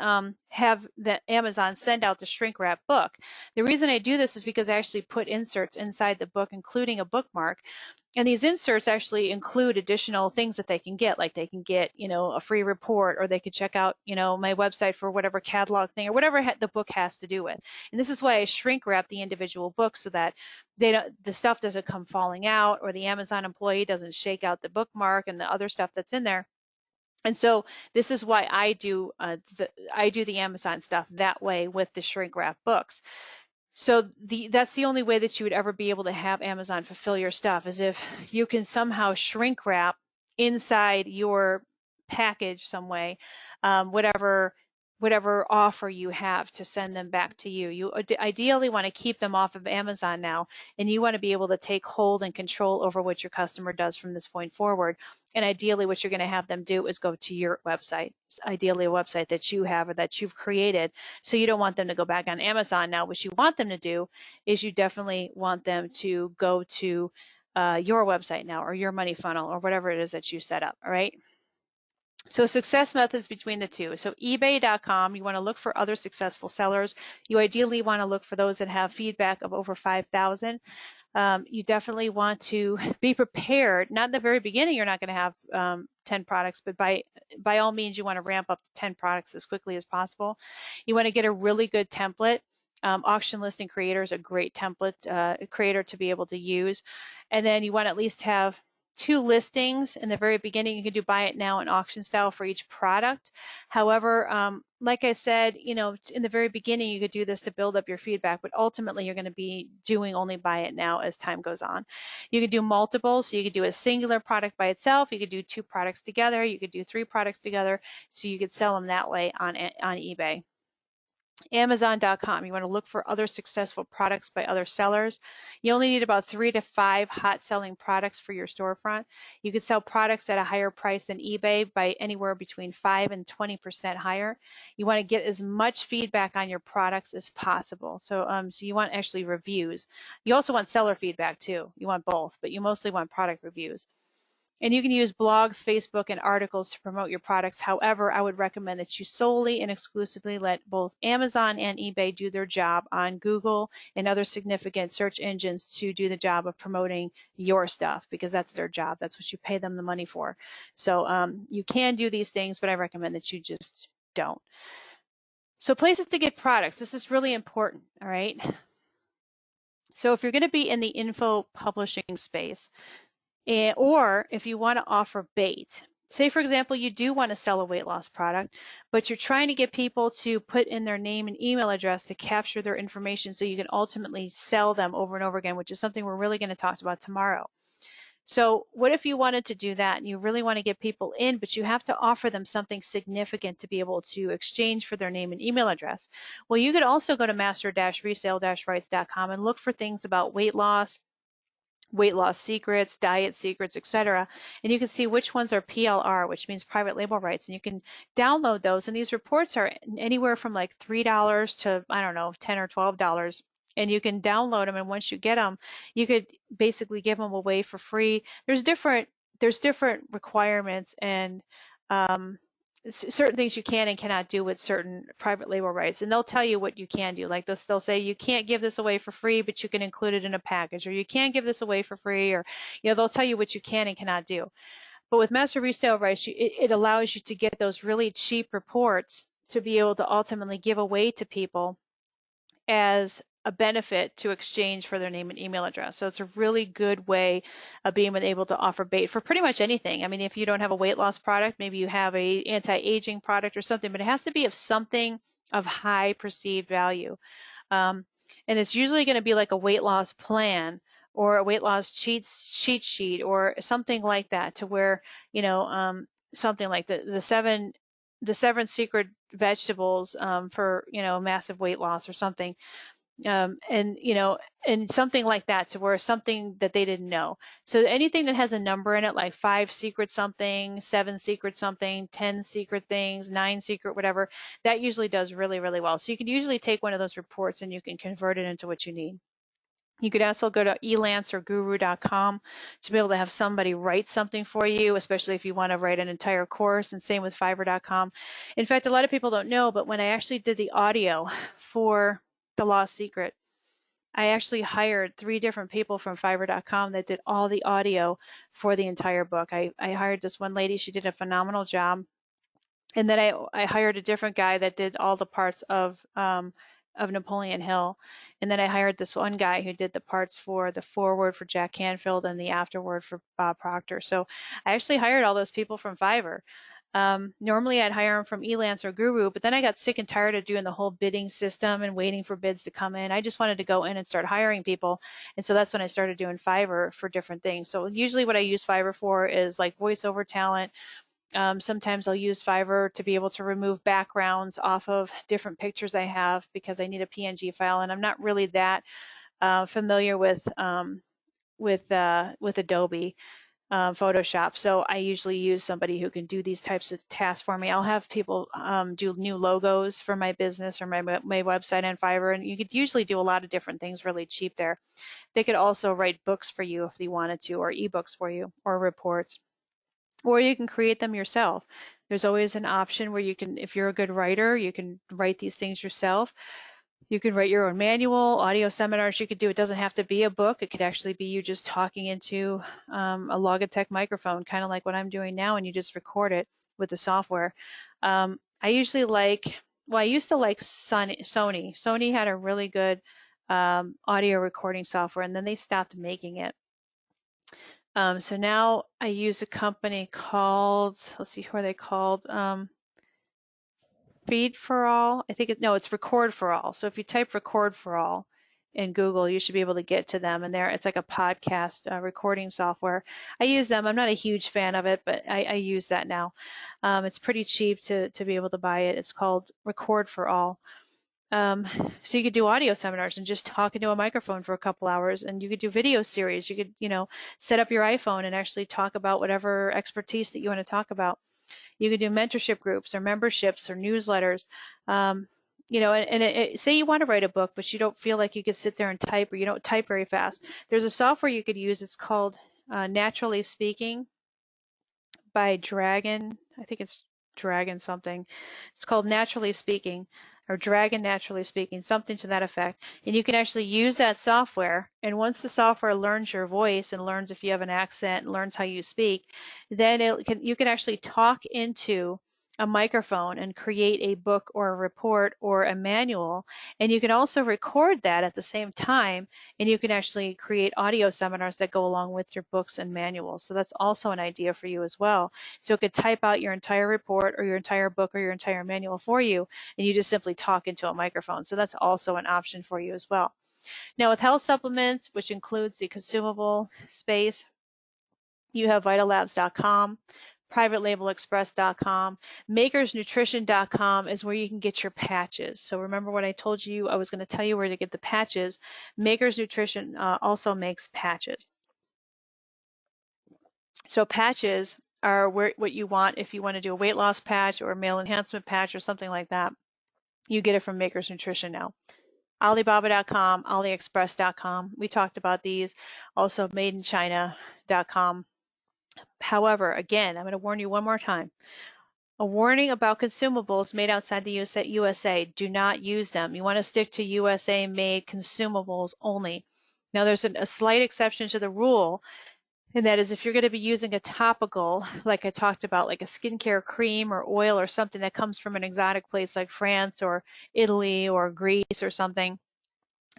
have the Amazon send out the shrink wrap book. The reason I do this is because I actually put inserts inside the book, including a bookmark. And these inserts actually include additional things that they can get, like they can get, a free report, or they could check out, my website for whatever catalog thing or whatever the book has to do with. And this is why I shrink wrap the individual books, so that the stuff doesn't come falling out, or the Amazon employee doesn't shake out the bookmark and the other stuff that's in there. And so this is why I do the Amazon stuff that way with the shrink wrap books. So that's the only way that you would ever be able to have Amazon fulfill your stuff, is if you can somehow shrink wrap inside your package some way, whatever offer you have to send them back to you. You ideally want to keep them off of Amazon now, and you want to be able to take hold and control over what your customer does from this point forward. And ideally, what you're going to have them do is go to your website, ideally a website that you have or that you've created. So you don't want them to go back on Amazon now. What you want them to do is you definitely want them to go to your website now, or your money funnel, or whatever it is that you set up. All right. So success methods between the two. So eBay.com, you want to look for other successful sellers. You ideally want to look for those that have feedback of over 5,000. You definitely want to be prepared. Not in the very beginning, you're not going to have 10 products, but by all means, you want to ramp up to 10 products as quickly as possible. You want to get a really good template. Auction Listing Creator is a great template creator to be able to use. And then you want to at least have 2 listings in the very beginning. You can do buy it now and auction style for each product. However, like I said, in the very beginning, you could do this to build up your feedback, but ultimately you're going to be doing only buy it now as time goes on. You could do multiples, so you could do a singular product by itself. You could do 2 products together. You could do 3 products together, so you could sell them that way on eBay. Amazon.com, you want to look for other successful products by other sellers. You only need about 3 to 5 hot selling products for your storefront. You could sell products at a higher price than eBay by anywhere between 5 and 20% higher. You want to get as much feedback on your products as possible. So you want actually reviews. You also want seller feedback too. You want both, but you mostly want product reviews. And you can use blogs, Facebook, and articles to promote your products. However, I would recommend that you solely and exclusively let both Amazon and eBay do their job on Google and other significant search engines to do the job of promoting your stuff, because that's their job. That's what you pay them the money for. So you can do these things, but I recommend that you just don't. So places to get products. This is really important, all right? So if you're going to be in the info publishing space, or if you want to offer bait, say for example, you do want to sell a weight loss product, but you're trying to get people to put in their name and email address to capture their information so you can ultimately sell them over and over again, which is something we're really going to talk about tomorrow. So what if you wanted to do that and you really want to get people in, but you have to offer them something significant to be able to exchange for their name and email address? Well, you could also go to master-resale-rights.com and look for things about weight loss secrets, diet secrets, etc. And you can see which ones are PLR, which means private label rights, and you can download those. And these reports are anywhere from like $3 to, I don't know, $10 or $12. And you can download them, and once you get them, you could basically give them away for free. There's different requirements and certain things you can and cannot do with certain private label rights, and they'll tell you what you can do. Like this, they'll say you can't give this away for free, but you can include it in a package, or you can't give this away for free, or they'll tell you what you can and cannot do. But with master resale rights, it allows you to get those really cheap reports to be able to ultimately give away to people as a benefit to exchange for their name and email address. So it's a really good way of being able to offer bait for pretty much anything. I mean, if you don't have a weight loss product, maybe you have a anti-aging product or something, but it has to be of something of high perceived value. And it's usually going to be like a weight loss plan or a weight loss cheat sheet or something like that, to where, something like the seven secret vegetables for massive weight loss or something, and something like that, to where something that they didn't know. So anything that has a number in it, like 5 secret something, 7 secret something, 10 secret things, 9 secret whatever, that usually does really, really well. So you can usually take one of those reports and you can convert it into what you need. You could also go to elance or guru.com to be able to have somebody write something for you, especially if you want to write an entire course, and same with fiverr.com. In fact, a lot of people don't know, but when I actually did the audio for The Lost Secret, I actually hired 3 different people from fiverr.com that did all the audio for the entire book. I hired this one lady. She did a phenomenal job. And then I hired a different guy that did all the parts of Napoleon Hill. And then I hired this one guy who did the parts for the foreword for Jack Canfield and the afterword for Bob Proctor. So I actually hired all those people from Fiverr. Normally I'd hire them from Elance or Guru, but then I got sick and tired of doing the whole bidding system and waiting for bids to come in. I just wanted to go in and start hiring people. And so that's when I started doing Fiverr for different things. So usually what I use Fiverr for is like voiceover talent. Sometimes I'll use Fiverr to be able to remove backgrounds off of different pictures I have because I need a PNG file, and I'm not really that familiar with Adobe Photoshop. So I usually use somebody who can do these types of tasks for me. I'll have people do new logos for my business or my website on Fiverr, and you could usually do a lot of different things really cheap there. They could also write books for you if they wanted to, or ebooks for you, or reports, or you can create them yourself. There's always an option where you can, if you're a good writer, you can write these things yourself. You can write your own manual, audio seminars you could do. It doesn't have to be a book. It could actually be you just talking into a Logitech microphone, kind of like what I'm doing now, and you just record it with the software. I usually like, well, I used to like Sony. Sony had a really good audio recording software, and then they stopped making it. So now I use a company called, let's see, who are they called? Feed for All. I think no, it's Record for All. So if you type Record for All in Google, you should be able to get to them. And there, it's like a podcast recording software. I use them. I'm not a huge fan of it, but I use that now. It's pretty cheap to be able to buy it. It's called Record for All. So you could do audio seminars and just talk into a microphone for a couple hours, and you could do video series. You could, set up your iPhone and actually talk about whatever expertise that you want to talk about. You could do mentorship groups or memberships or newsletters. Say you want to write a book, but you don't feel like you could sit there and type, or you don't type very fast. There's a software you could use. It's called Naturally Speaking by Dragon. I think it's Dragon something. It's called Naturally Speaking, or Dragon Naturally Speaking, something to that effect. And you can actually use that software. And once the software learns your voice and learns if you have an accent and learns how you speak, then you can actually talk into a microphone and create a book or a report or a manual. And you can also record that at the same time, and you can actually create audio seminars that go along with your books and manuals. So that's also an idea for you as well. So it could type out your entire report or your entire book or your entire manual for you, and you just simply talk into a microphone. So that's also an option for you as well. Now with health supplements, which includes the consumable space, you have vitallabs.com, privatelabelexpress.com. Makersnutrition.com is where you can get your patches. So remember what I told you, I was going to tell you where to get the patches. Makers Nutrition also makes patches. So patches are what you want if you want to do a weight loss patch or a male enhancement patch or something like that. You get it from Makers Nutrition now. Alibaba.com, AliExpress.com. We talked about these. Also MadeInChina.com. However, again, I'm going to warn you one more time. A warning about consumables made outside the USA. Do not use them. You want to stick to USA-made consumables only. Now, there's a slight exception to the rule, and that is if you're going to be using a topical, like I talked about, like a skincare cream or oil or something that comes from an exotic place like France or Italy or Greece or something,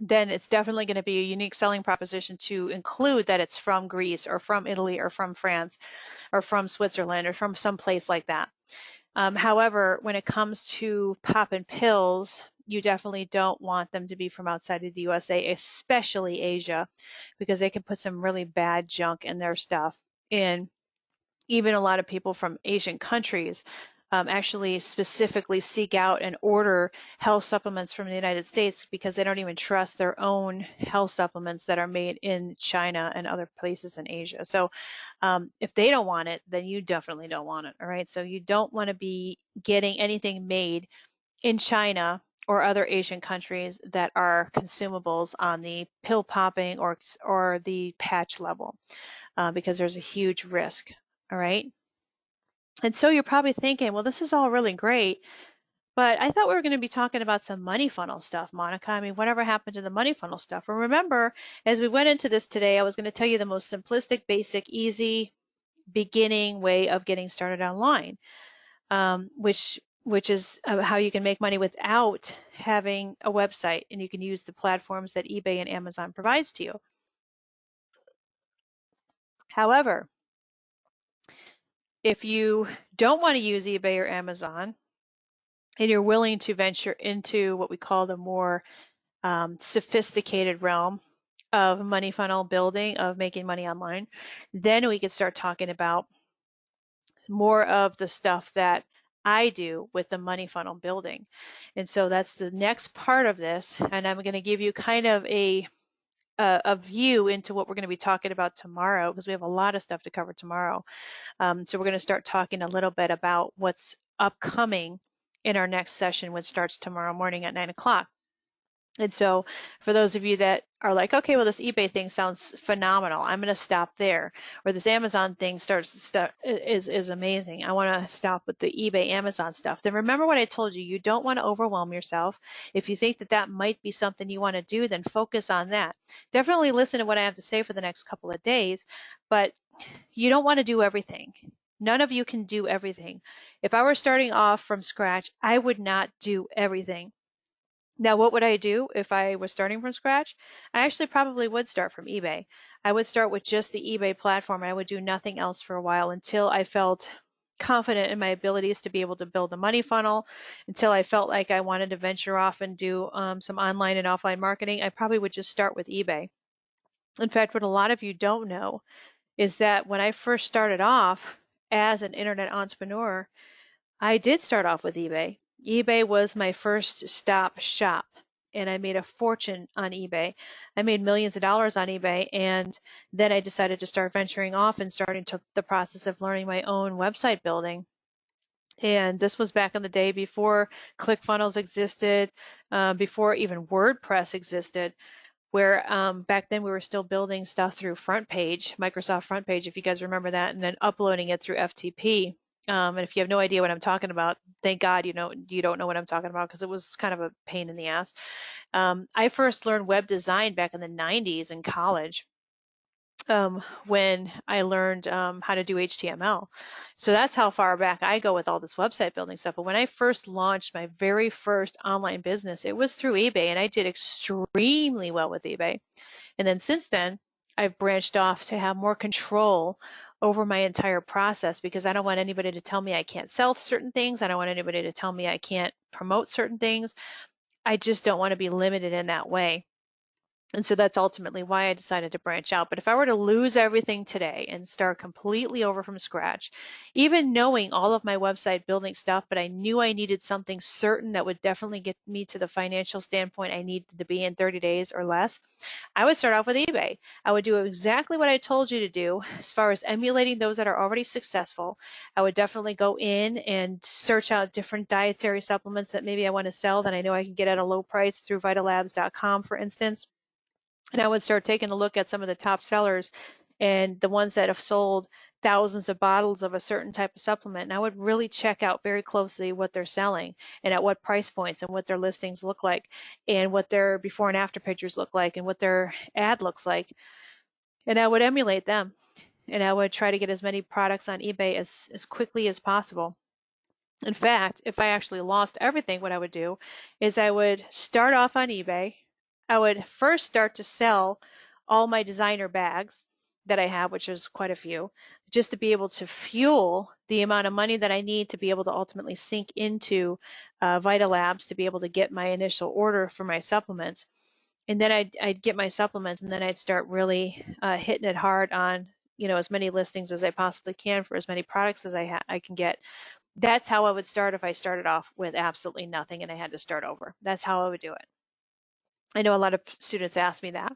then it's definitely going to be a unique selling proposition to include that it's from Greece or from Italy or from France or from Switzerland or from some place like that. However, when it comes to popping pills, you definitely don't want them to be from outside of the USA, especially Asia, because they can put some really bad junk in their stuff. And even a lot of people from Asian countries actually specifically seek out and order health supplements from the United States because they don't even trust their own health supplements that are made in China and other places in Asia. So if they don't want it, then you definitely don't want it. All right. So you don't want to be getting anything made in China or other Asian countries that are consumables on the pill popping or the patch level because there's a huge risk. All right. And so you're probably thinking, well, this is all really great, but I thought we were going to be talking about some money funnel stuff, Monica. I mean, whatever happened to the money funnel stuff? Well, remember, as we went into this today, I was going to tell you the most simplistic, basic, easy, beginning way of getting started online, which is how you can make money without having a website, and you can use the platforms that eBay and Amazon provides to you. However, if you don't want to use eBay or Amazon and you're willing to venture into what we call the more sophisticated realm of money funnel building, of making money online, then we could start talking about more of the stuff that I do with the money funnel building. And so that's the next part of this. And I'm going to give you kind of a view into what we're going to be talking about tomorrow, because we have a lot of stuff to cover tomorrow. So we're going to start talking a little bit about what's upcoming in our next session, which starts tomorrow morning at 9 o'clock. And so for those of you that are like, okay, well, this eBay thing sounds phenomenal, I'm going to stop there. Or this Amazon thing is amazing, I want to stop with the eBay Amazon stuff. Then remember what I told you. You don't want to overwhelm yourself. If you think that that might be something you want to do, then focus on that. Definitely listen to what I have to say for the next couple of days, but you don't want to do everything. None of you can do everything. If I were starting off from scratch, I would not do everything. Now, what would I do if I was starting from scratch? I actually probably would start from eBay. I would start with just the eBay platform, and I would do nothing else for a while until I felt confident in my abilities to be able to build a money funnel, until I felt like I wanted to venture off and do some online and offline marketing. I probably would just start with eBay. In fact, what a lot of you don't know is that when I first started off as an internet entrepreneur, I did start off with eBay. eBay was my first stop shop, and I made a fortune on eBay. I made millions of dollars on eBay, and then I decided to start venturing off and starting to the process of learning my own website building. And this was back in the day before ClickFunnels existed, before even WordPress existed, where back then we were still building stuff through FrontPage, Microsoft FrontPage, if you guys remember that, and then uploading it through FTP. And if you have no idea what I'm talking about, thank God you don't know what I'm talking about, because it was kind of a pain in the ass. I first learned web design back in the 90s in college, when I learned how to do HTML. So that's how far back I go with all this website building stuff. But when I first launched my very first online business, it was through eBay, and I did extremely well with eBay. And then since then, I've branched off to have more control over my entire process, because I don't want anybody to tell me I can't sell certain things. I don't want anybody to tell me I can't promote certain things. I just don't want to be limited in that way. And so that's ultimately why I decided to branch out. But if I were to lose everything today and start completely over from scratch, even knowing all of my website building stuff, but I knew I needed something certain that would definitely get me to the financial standpoint I needed to be in 30 days or less, I would start off with eBay. I would do exactly what I told you to do as far as emulating those that are already successful. I would definitely go in and search out different dietary supplements that maybe I want to sell that I know I can get at a low price through vitalabs.com, for instance. And I would start taking a look at some of the top sellers and the ones that have sold thousands of bottles of a certain type of supplement. And I would really check out very closely what they're selling and at what price points and what their listings look like and what their before and after pictures look like and what their ad looks like. And I would emulate them. And I would try to get as many products on eBay as quickly as possible. In fact, if I actually lost everything, what I would do is I would start off on eBay. I would first start to sell all my designer bags that I have, which is quite a few, just to be able to fuel the amount of money that I need to be able to ultimately sink into Vitalabs to be able to get my initial order for my supplements. And then I'd get my supplements, and then I'd start really hitting it hard on as many listings as I possibly can for as many products as I can get. That's how I would start if I started off with absolutely nothing and I had to start over. That's how I would do it. I know a lot of students ask me that,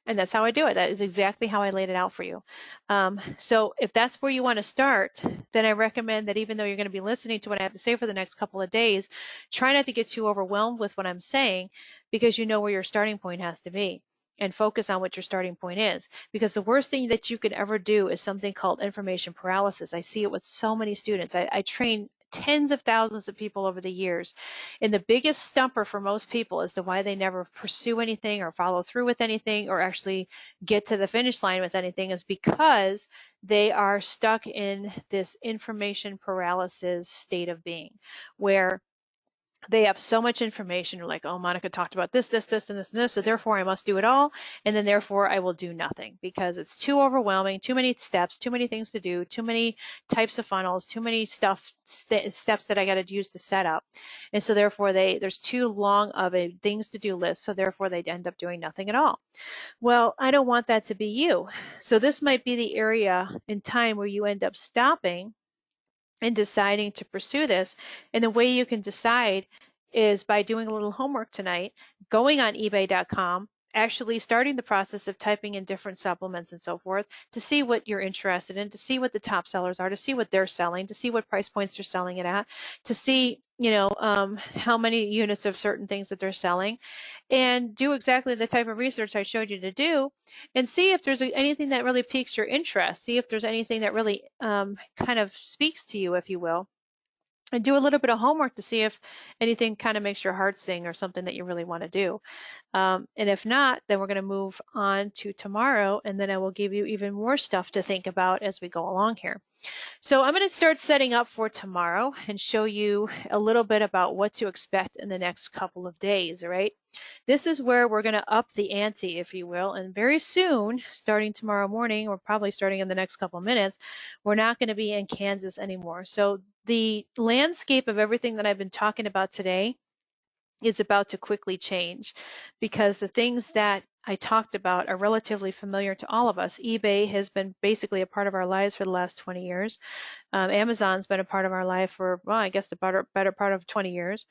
and that's how I do it. That is exactly how I laid it out for you. So if that's where you want to start, then I recommend that even though you're going to be listening to what I have to say for the next couple of days, try not to get too overwhelmed with what I'm saying, because you know where your starting point has to be. And focus on what your starting point is, because the worst thing that you could ever do is something called information paralysis. I see it with so many students. I train tens of thousands of people over the years. And the biggest stumper for most people as to why they never pursue anything or follow through with anything or actually get to the finish line with anything is because they are stuck in this information paralysis state of being, where they have so much information. You're like, oh, Monica talked about this, this, this, and this, and this, so therefore I must do it all. And then therefore I will do nothing because it's too overwhelming, too many steps, too many things to do, too many types of funnels, too many steps that I got to use to set up. And so therefore there's too long of a things to do list. So therefore they end up doing nothing at all. Well, I don't want that to be you. So this might be the area in time where you end up stopping and deciding to pursue this. And the way you can decide is by doing a little homework tonight, going on ebay.com, actually starting the process of typing in different supplements and so forth to see what you're interested in, to see what the top sellers are, to see what they're selling, to see what price points they're selling it at, to see how many units of certain things that they're selling, and do exactly the type of research I showed you to do, and see if there's anything that really piques your interest. See if there's anything that really kind of speaks to you, if you will, and do a little bit of homework to see if anything kind of makes your heart sing or something that you really want to do. And if not, then we're going to move on to tomorrow, and then I will give you even more stuff to think about as we go along here. So I'm going to start setting up for tomorrow and show you a little bit about what to expect in the next couple of days, all right? This is where we're going to up the ante, if you will, and very soon, starting tomorrow morning, or probably starting in the next couple of minutes, we're not going to be in Kansas anymore. So the landscape of everything that I've been talking about today is about to quickly change because the things that I talked about are relatively familiar to all of us. eBay has been basically a part of our lives for the last 20 years. Amazon's been a part of our life for, well, I guess the better part of 20 years.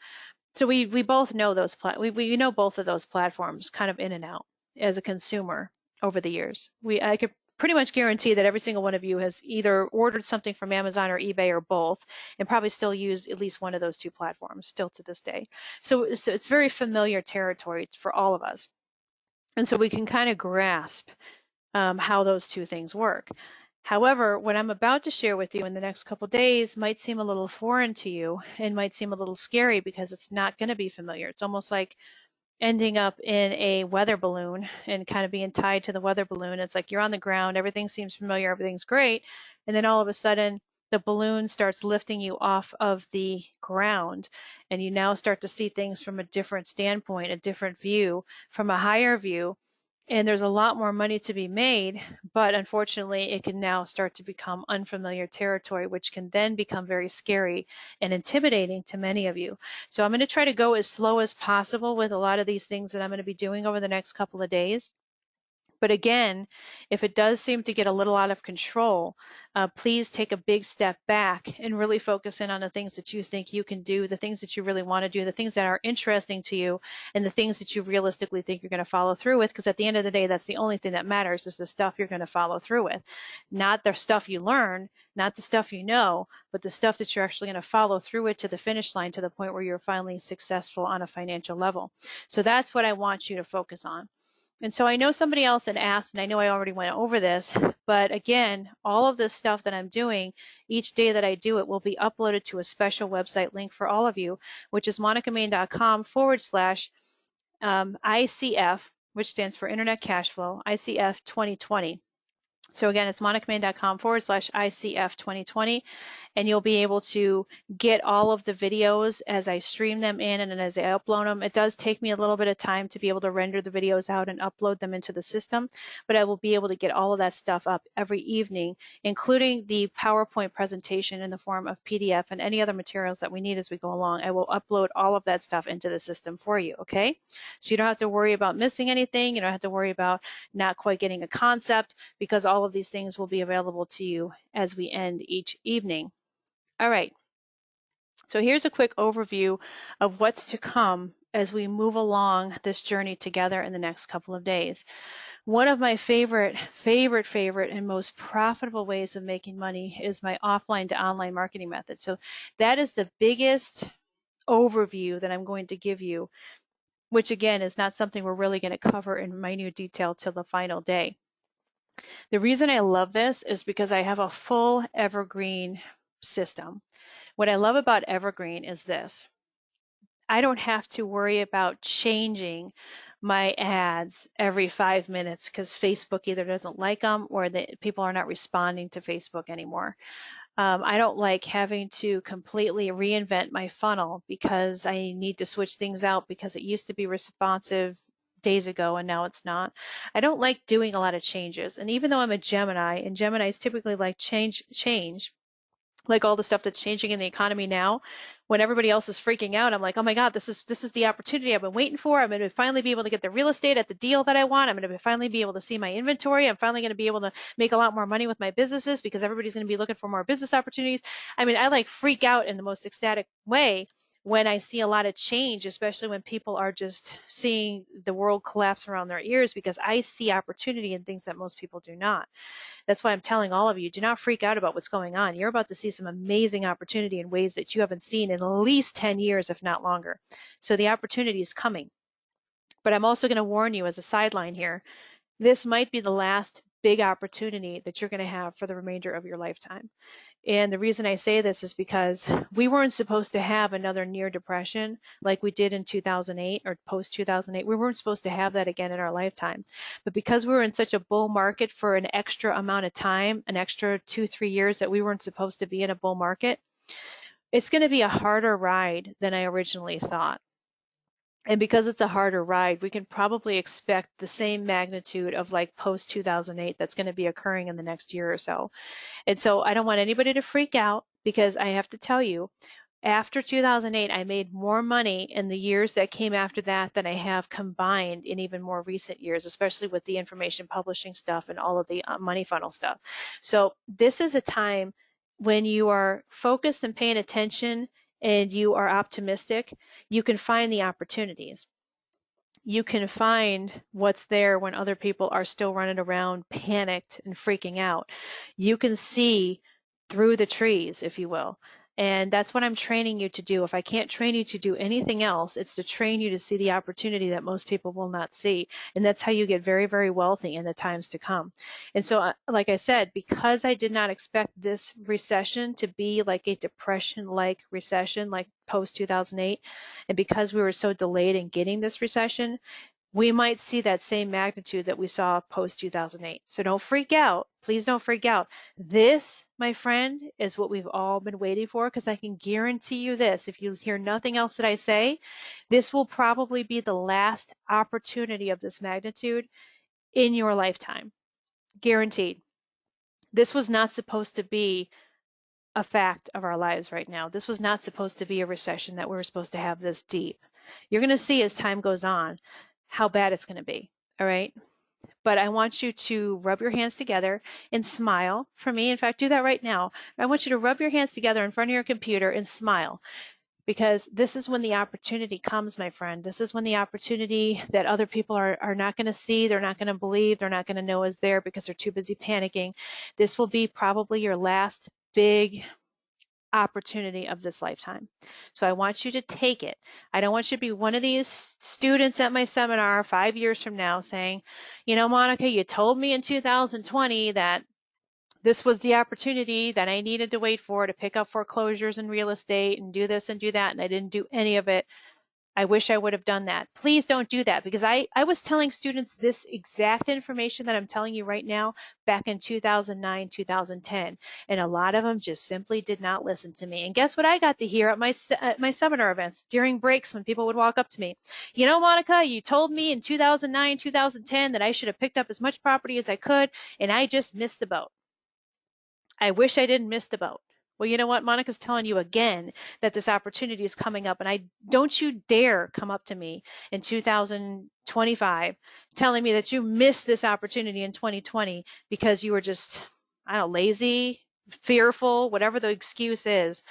So we both know those we know both of those platforms kind of in and out as a consumer over the years. I could pretty much guarantee that every single one of you has either ordered something from Amazon or eBay or both, and probably still use at least one of those two platforms still to this day. So it's very familiar territory for all of us. And so we can kind of grasp how those two things work. However, what I'm about to share with you in the next couple of days might seem a little foreign to you and might seem a little scary because it's not going to be familiar. It's almost like ending up in a weather balloon and kind of being tied to the weather balloon. It's like you're on the ground, everything seems familiar, everything's great, and then all of a sudden the balloon starts lifting you off of the ground, and you now start to see things from a different standpoint, a different view, from a higher view. And there's a lot more money to be made, but unfortunately it can now start to become unfamiliar territory, which can then become very scary and intimidating to many of you. So I'm going to try to go as slow as possible with a lot of these things that I'm going to be doing over the next couple of days. But again, if it does seem to get a little out of control, please take a big step back and really focus in on the things that you think you can do, the things that you really want to do, the things that are interesting to you, and the things that you realistically think you're going to follow through with. Because at the end of the day, that's the only thing that matters is the stuff you're going to follow through with. Not the stuff you learn, not the stuff you know, but the stuff that you're actually going to follow through it to the finish line, to the point where you're finally successful on a financial level. So that's what I want you to focus on. And so I know somebody else had asked, and I know I already went over this, but again, all of this stuff that I'm doing, each day that I do it will be uploaded to a special website link for all of you, which is monicamain.com/ICF, which stands for Internet Cash Flow, ICF 2020. So again, it's monicamain.com/ICF 2020, and you'll be able to get all of the videos as I stream them in and as I upload them. It does take me a little bit of time to be able to render the videos out and upload them into the system, but I will be able to get all of that stuff up every evening, including the PowerPoint presentation in the form of PDF and any other materials that we need as we go along. I will upload all of that stuff into the system for you, okay? So you don't have to worry about missing anything. You don't have to worry about not quite getting a concept, because all of these things will be available to you as we end each evening. All right. So here's a quick overview of what's to come as we move along this journey together in the next couple of days. One of my favorite, and most profitable ways of making money is my offline to online marketing method. So that is the biggest overview that I'm going to give you, which again is not something we're really going to cover in minute detail till the final day. The reason I love this is because I have a full evergreen system. What I love about evergreen is this. I don't have to worry about changing my ads every 5 minutes because Facebook either doesn't like them or people are not responding to Facebook anymore. I don't like having to completely reinvent my funnel because I need to switch things out because it used to be responsive days ago and now it's not. I don't like doing a lot of changes. And even though I'm a Gemini, and Geminis typically like change, like all the stuff that's changing in the economy now, when everybody else is freaking out, I'm like, oh my God, this is the opportunity I've been waiting for. I'm going to finally be able to get the real estate at the deal that I want. I'm going to finally be able to see my inventory. I'm finally going to be able to make a lot more money with my businesses because everybody's going to be looking for more business opportunities. I mean, I like freak out in the most ecstatic way when I see a lot of change, especially when people are just seeing the world collapse around their ears, because I see opportunity in things that most people do not. That's why I'm telling all of you, do not freak out about what's going on. You're about to see some amazing opportunity in ways that you haven't seen in at least 10 years, if not longer. So the opportunity is coming. But I'm also going to warn you as a sideline here, this might be the last big opportunity that you're going to have for the remainder of your lifetime. And the reason I say this is because we weren't supposed to have another near depression like we did in 2008 or post 2008. We weren't supposed to have that again in our lifetime. But because we were in such a bull market for an extra amount of time, an extra 2-3 years that we weren't supposed to be in a bull market, it's going to be a harder ride than I originally thought. And because it's a harder ride, we can probably expect the same magnitude of like post 2008 that's going to be occurring in the next year or so. And so I don't want anybody to freak out because I have to tell you, after 2008, I made more money in the years that came after that than I have combined in even more recent years, especially with the information publishing stuff and all of the money funnel stuff. So this is a time when you are focused and paying attention and you are optimistic, you can find the opportunities. You can find what's there when other people are still running around panicked and freaking out. You can see through the trees, if you will. And that's what I'm training you to do. If I can't train you to do anything else, it's to train you to see the opportunity that most people will not see. And that's how you get very, very wealthy in the times to come. And so, like I said, because I did not expect this recession to be like a depression-like recession, like post 2008, and because we were so delayed in getting this recession, we might see that same magnitude that we saw post 2008. So don't freak out. Please don't freak out. This, my friend, is what we've all been waiting for, because I can guarantee you this. If you hear nothing else that I say, this will probably be the last opportunity of this magnitude in your lifetime. Guaranteed. This was not supposed to be a fact of our lives right now. This was not supposed to be a recession that we were supposed to have this deep. You're going to see as time goes on how bad it's going to be. All right. But I want you to rub your hands together and smile for me. In fact, do that right now. I want you to rub your hands together in front of your computer and smile, because this is when the opportunity comes, my friend. This is when the opportunity that other people are not going to see, they're not going to believe, they're not going to know is there because they're too busy panicking. This will be probably your last big opportunity of this lifetime. So I want you to take it. I don't want you to be one of these students at my seminar 5 years from now saying, you know, Monica, you told me in 2020 that this was the opportunity that I needed to wait for to pick up foreclosures and real estate and do this and do that, and I didn't do any of it. I wish I would have done that. Please don't do that, because I was telling students this exact information that I'm telling you right now back in 2009, 2010, and a lot of them just simply did not listen to me. And guess what I got to hear at my seminar events during breaks when people would walk up to me? You know, Monica, you told me in 2009, 2010 that I should have picked up as much property as I could, and I just missed the boat. I wish I didn't miss the boat. Well, you know what? Monica's telling you again that this opportunity is coming up, and I don't you dare come up to me in 2025 telling me that you missed this opportunity in 2020 because you were just, I don't know, lazy, fearful, whatever the excuse is.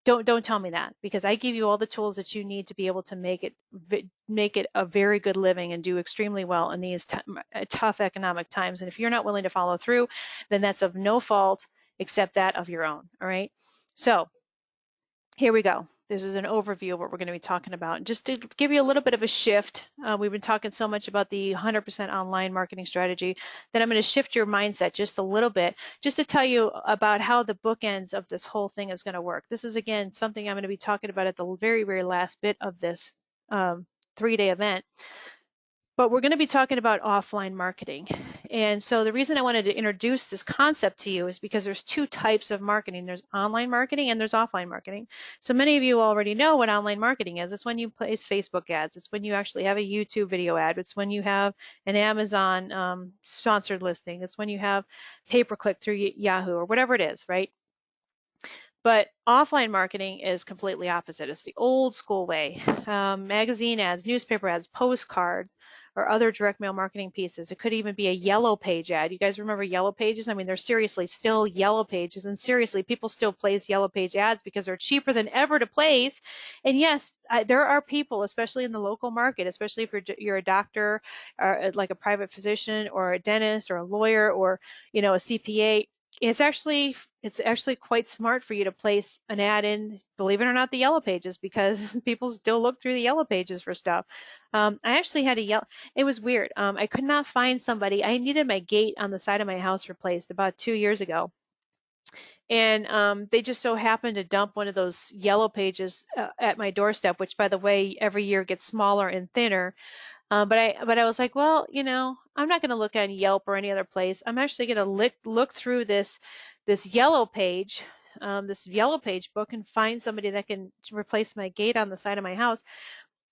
Don't tell me that, because I give you all the tools that you need to be able to make it a very good living and do extremely well in these tough economic times. And if you're not willing to follow through, then that's of no fault except that of your own. All right. So here we go. This is an overview of what we're going to be talking about. Just to give you a little bit of a shift, we've been talking so much about the 100% online marketing strategy that I'm going to shift your mindset just a little bit, just to tell you about how the bookends of this whole thing is going to work. This is, again, something I'm going to be talking about at the very, very last bit of this 3-day event. But we're going to be talking about offline marketing. And so the reason I wanted to introduce this concept to you is because there's two types of marketing. There's online marketing and there's offline marketing. So many of you already know what online marketing is. It's when you place Facebook ads. It's when you actually have a YouTube video ad. It's when you have an Amazon sponsored listing. It's when you have pay-per-click through Yahoo or whatever it is, right? But offline marketing is completely opposite. It's the old school way. Magazine ads, newspaper ads, postcards, or other direct mail marketing pieces. It could even be a yellow page ad. You guys remember yellow pages? I mean, they're seriously still yellow pages. And seriously, people still place yellow page ads because they're cheaper than ever to place. And yes, there are people, especially in the local market, especially if you're a doctor or like a private physician or a dentist or a lawyer or, a CPA. It's actually quite smart for you to place an ad in, believe it or not, the yellow pages, because people still look through the yellow pages for stuff. I actually had it was weird. I could not find somebody. I needed my gate on the side of my house replaced about 2 years ago. And they just so happened to dump one of those yellow pages at my doorstep, which, by the way, every year gets smaller and thinner. But I was like, well, I'm not going to look on Yelp or any other place. I'm actually going to look through this yellow page, this yellow page book, and find somebody that can replace my gate on the side of my house.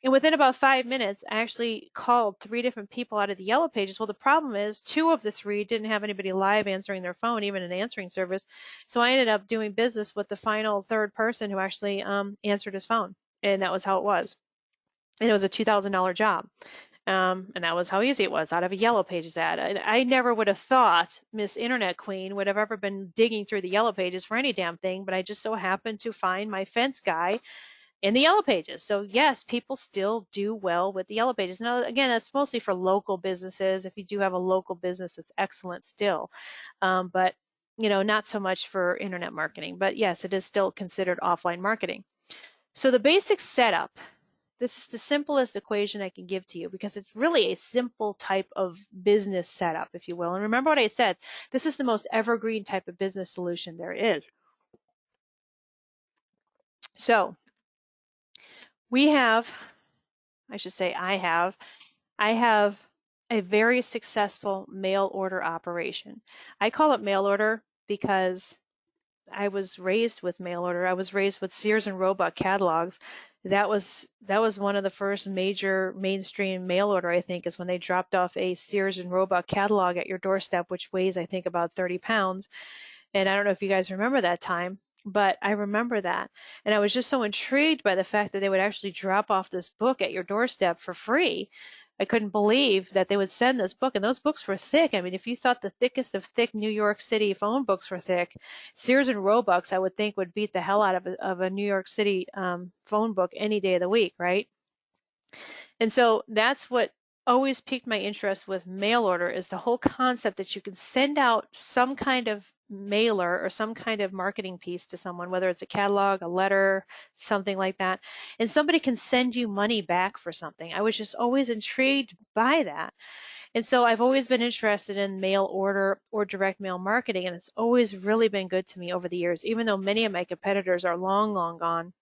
And within about 5 minutes, I actually called 3 different people out of the yellow pages. Well, the problem is 2 of the 3 didn't have anybody live answering their phone, even an answering service. So I ended up doing business with the final third person who actually answered his phone, and that was how it was. And it was a $2,000 job. And that was how easy it was out of a Yellow Pages ad. I never would have thought Miss Internet Queen would have ever been digging through the Yellow Pages for any damn thing, but I just so happened to find my fence guy in the Yellow Pages. So yes, people still do well with the Yellow Pages. Now, again, that's mostly for local businesses. If you do have a local business, it's excellent still. But not so much for internet marketing. But yes, it is still considered offline marketing. So the basic setup, this is the simplest equation I can give to you because it's really a simple type of business setup, if you will. And remember what I said, this is the most evergreen type of business solution there is. So we have, I should say I have a very successful mail order operation. I call it mail order because I was raised with mail order. I was raised with Sears and Roebuck catalogs. That was one of the first major mainstream mail order, I think, is when they dropped off a Sears and Roebuck catalog at your doorstep, which weighs, I think, about 30 pounds. And I don't know if you guys remember that time, but I remember that. And I was just so intrigued by the fact that they would actually drop off this book at your doorstep for free. I couldn't believe that they would send this book, and those books were thick. I mean, if you thought the thickest of thick New York City phone books were thick, Sears and Roebuck's, I would think, would beat the hell out of a New York City phone book any day of the week, right? And so that's what always piqued my interest with mail order, is the whole concept that you can send out some kind of mailer or some kind of marketing piece to someone, whether it's a catalog, a letter, something like that, and somebody can send you money back for something. I was just always intrigued by that. And so I've always been interested in mail order or direct mail marketing, and it's always really been good to me over the years, even though many of my competitors are long, long gone.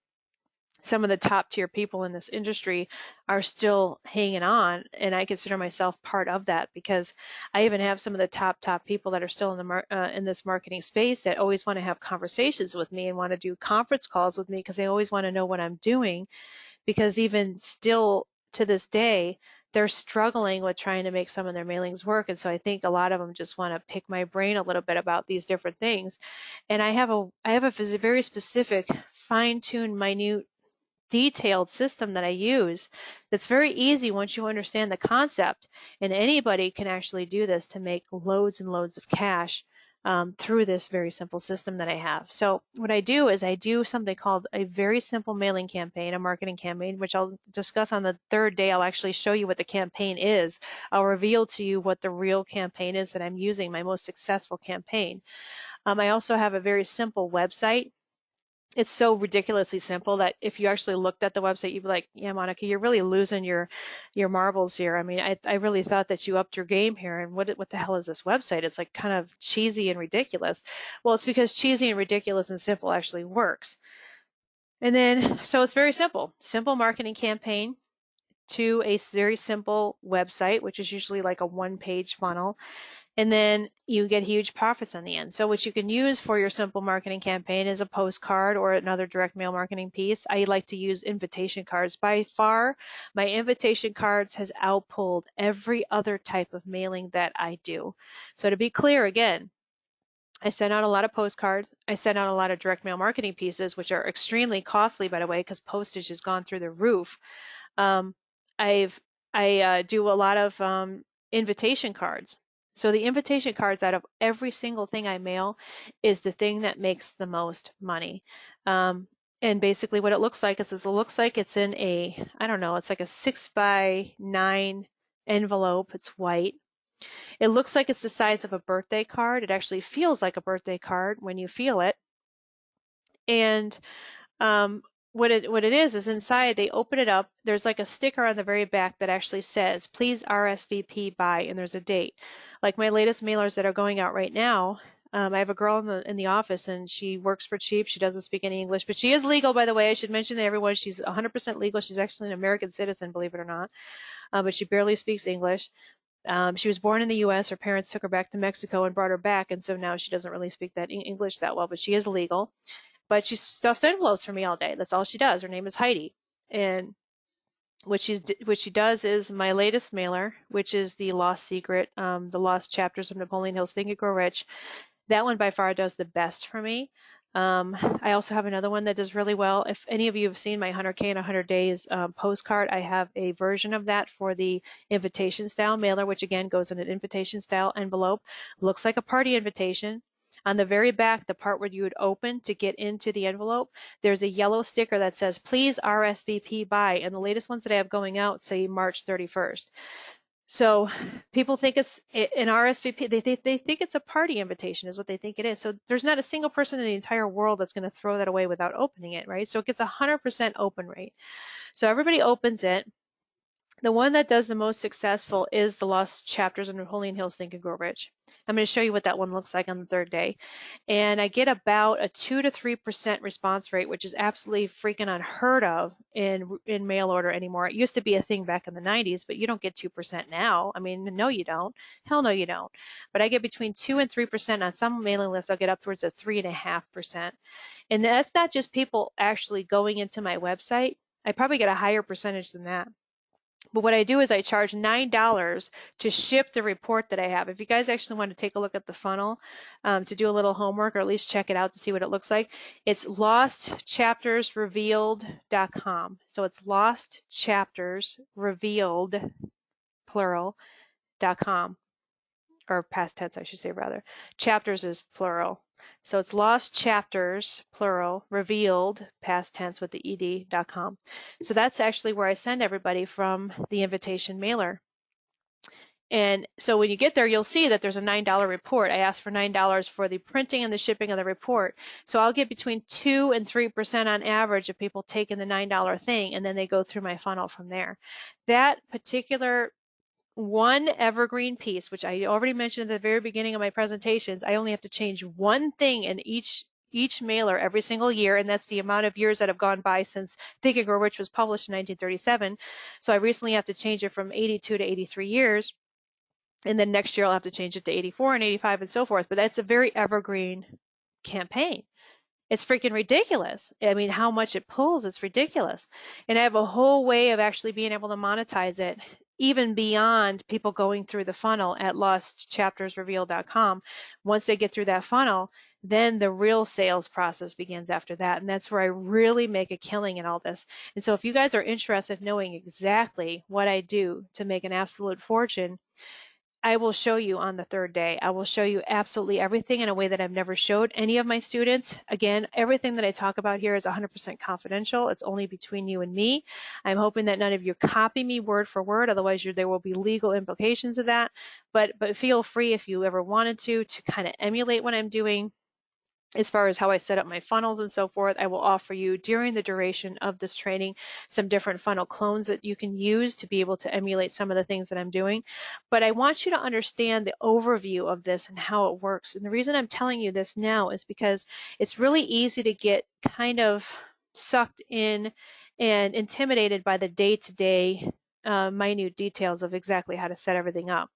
Some of the top tier people in this industry are still hanging on, and I consider myself part of that because I even have some of the top people that are still in this marketing space that always want to have conversations with me and want to do conference calls with me because they always want to know what I'm doing, because even still to this day they're struggling with trying to make some of their mailings work. And so I think a lot of them just want to pick my brain a little bit about these different things. And I have a very specific, fine-tuned, minute, detailed system that I use that's very easy once you understand the concept, and anybody can actually do this to make loads and loads of cash through this very simple system that I have. So what I do is I do something called a very simple mailing campaign, a marketing campaign, which I'll discuss on the third day. I'll actually show you what the campaign is. I'll reveal to you what the real campaign is that I'm using, my most successful campaign. I also have a very simple website. It's so ridiculously simple that if you actually looked at the website, you'd be like, yeah, Monica, you're really losing your marbles here. I mean, I really thought that you upped your game here. And what the hell is this website? It's like kind of cheesy and ridiculous. Well, it's because cheesy and ridiculous and simple actually works. And then, so it's very simple marketing campaign to a very simple website, which is usually like a one-page funnel, and then you get huge profits on the end. So what you can use for your simple marketing campaign is a postcard or another direct mail marketing piece. I like to use invitation cards. By far, my invitation cards has outpulled every other type of mailing that I do. So to be clear again, I send out a lot of postcards. I send out a lot of direct mail marketing pieces, which are extremely costly, by the way, because postage has gone through the roof. Um, I've I do a lot of invitation cards. So the invitation cards out of every single thing I mail is the thing that makes the most money. And basically what it looks like is it looks like it's in a, I don't know, it's like a 6x9 envelope. It's white. It looks like it's the size of a birthday card. It actually feels like a birthday card when you feel it. And um, what it is inside, they open it up. There's like a sticker on the very back that actually says, please RSVP by, and there's a date. Like my latest mailers that are going out right now, I have a girl in the office and she works for cheap. She doesn't speak any English, but she is legal, by the way. I should mention to everyone, she's 100% legal. She's actually an American citizen, believe it or not, but she barely speaks English. She was born in the U.S. Her parents took her back to Mexico and brought her back, and so now she doesn't really speak that English that well, but she is legal. But she stuffs envelopes for me all day. That's all she does. Her name is Heidi, and what she does is my latest mailer, which is the Lost Secret, the Lost Chapters of Napoleon Hill's Think and Grow Rich. That one by far does the best for me. I also have another one that does really well. If any of you have seen my 100K in 100 days postcard, I have a version of that for the invitation style mailer, which again goes in an invitation style envelope. Looks like a party invitation. On the very back, the part where you would open to get into the envelope, there's a yellow sticker that says, please RSVP by, and the latest ones that I have going out say March 31st. So people think it's an RSVP. They think it's a party invitation is what they think it is. So there's not a single person in the entire world that's going to throw that away without opening it, right? So it gets 100% open rate. So everybody opens it. The one that does the most successful is the Lost Chapters of Napoleon Hill's Think and Grow Rich. I'm going to show you what that one looks like on the third day. And I get about a 2 to 3% response rate, which is absolutely freaking unheard of in mail order anymore. It used to be a thing back in the 90s, but you don't get 2% now. I mean, no, you don't. Hell no, you don't. But I get between 2 and 3%. On some mailing lists, I'll get upwards of 3.5%. And that's not just people actually going into my website. I probably get a higher percentage than that. But what I do is I charge $9 to ship the report that I have. If you guys actually want to take a look at the funnel to do a little homework or at least check it out to see what it looks like, it's lostchaptersrevealed.com. So it's lostchaptersrevealed, plural.com, or past tense, I should say rather. Chapters is plural. So it's lost chapters, plural, revealed, past tense with the ed.com. So that's actually where I send everybody from the invitation mailer. And so when you get there, you'll see that there's a $9 report. I asked for $9 for the printing and the shipping of the report. So I'll get between 2 and 3% on average of people taking the $9 thing, and then they go through my funnel from there. That particular one evergreen piece, which I already mentioned at the very beginning of my presentations, I only have to change one thing in each mailer every single year, and that's the amount of years that have gone by since Think and Grow Rich was published in 1937. So I recently have to change it from 82 to 83 years, and then next year I'll have to change it to 84 and 85 and so forth. But that's a very evergreen campaign. It's freaking ridiculous. I mean, how much it pulls, it's ridiculous. And I have a whole way of actually being able to monetize it, even beyond people going through the funnel at lostchaptersrevealed.com. Once they get through that funnel, then the real sales process begins after that. And that's where I really make a killing in all this. And so if you guys are interested in knowing exactly what I do to make an absolute fortune, I will show you on the third day. I will show you absolutely everything in a way that I've never showed any of my students. Again, everything that I talk about here is 100% confidential. It's only between you and me. I'm hoping that none of you copy me word for word. Otherwise, there will be legal implications of that. But feel free if you ever wanted to kind of emulate what I'm doing. As far as how I set up my funnels and so forth, I will offer you during the duration of this training some different funnel clones that you can use to be able to emulate some of the things that I'm doing. But I want you to understand the overview of this and how it works. And the reason I'm telling you this now is because it's really easy to get kind of sucked in and intimidated by the day-to-day minute details of exactly how to set everything up.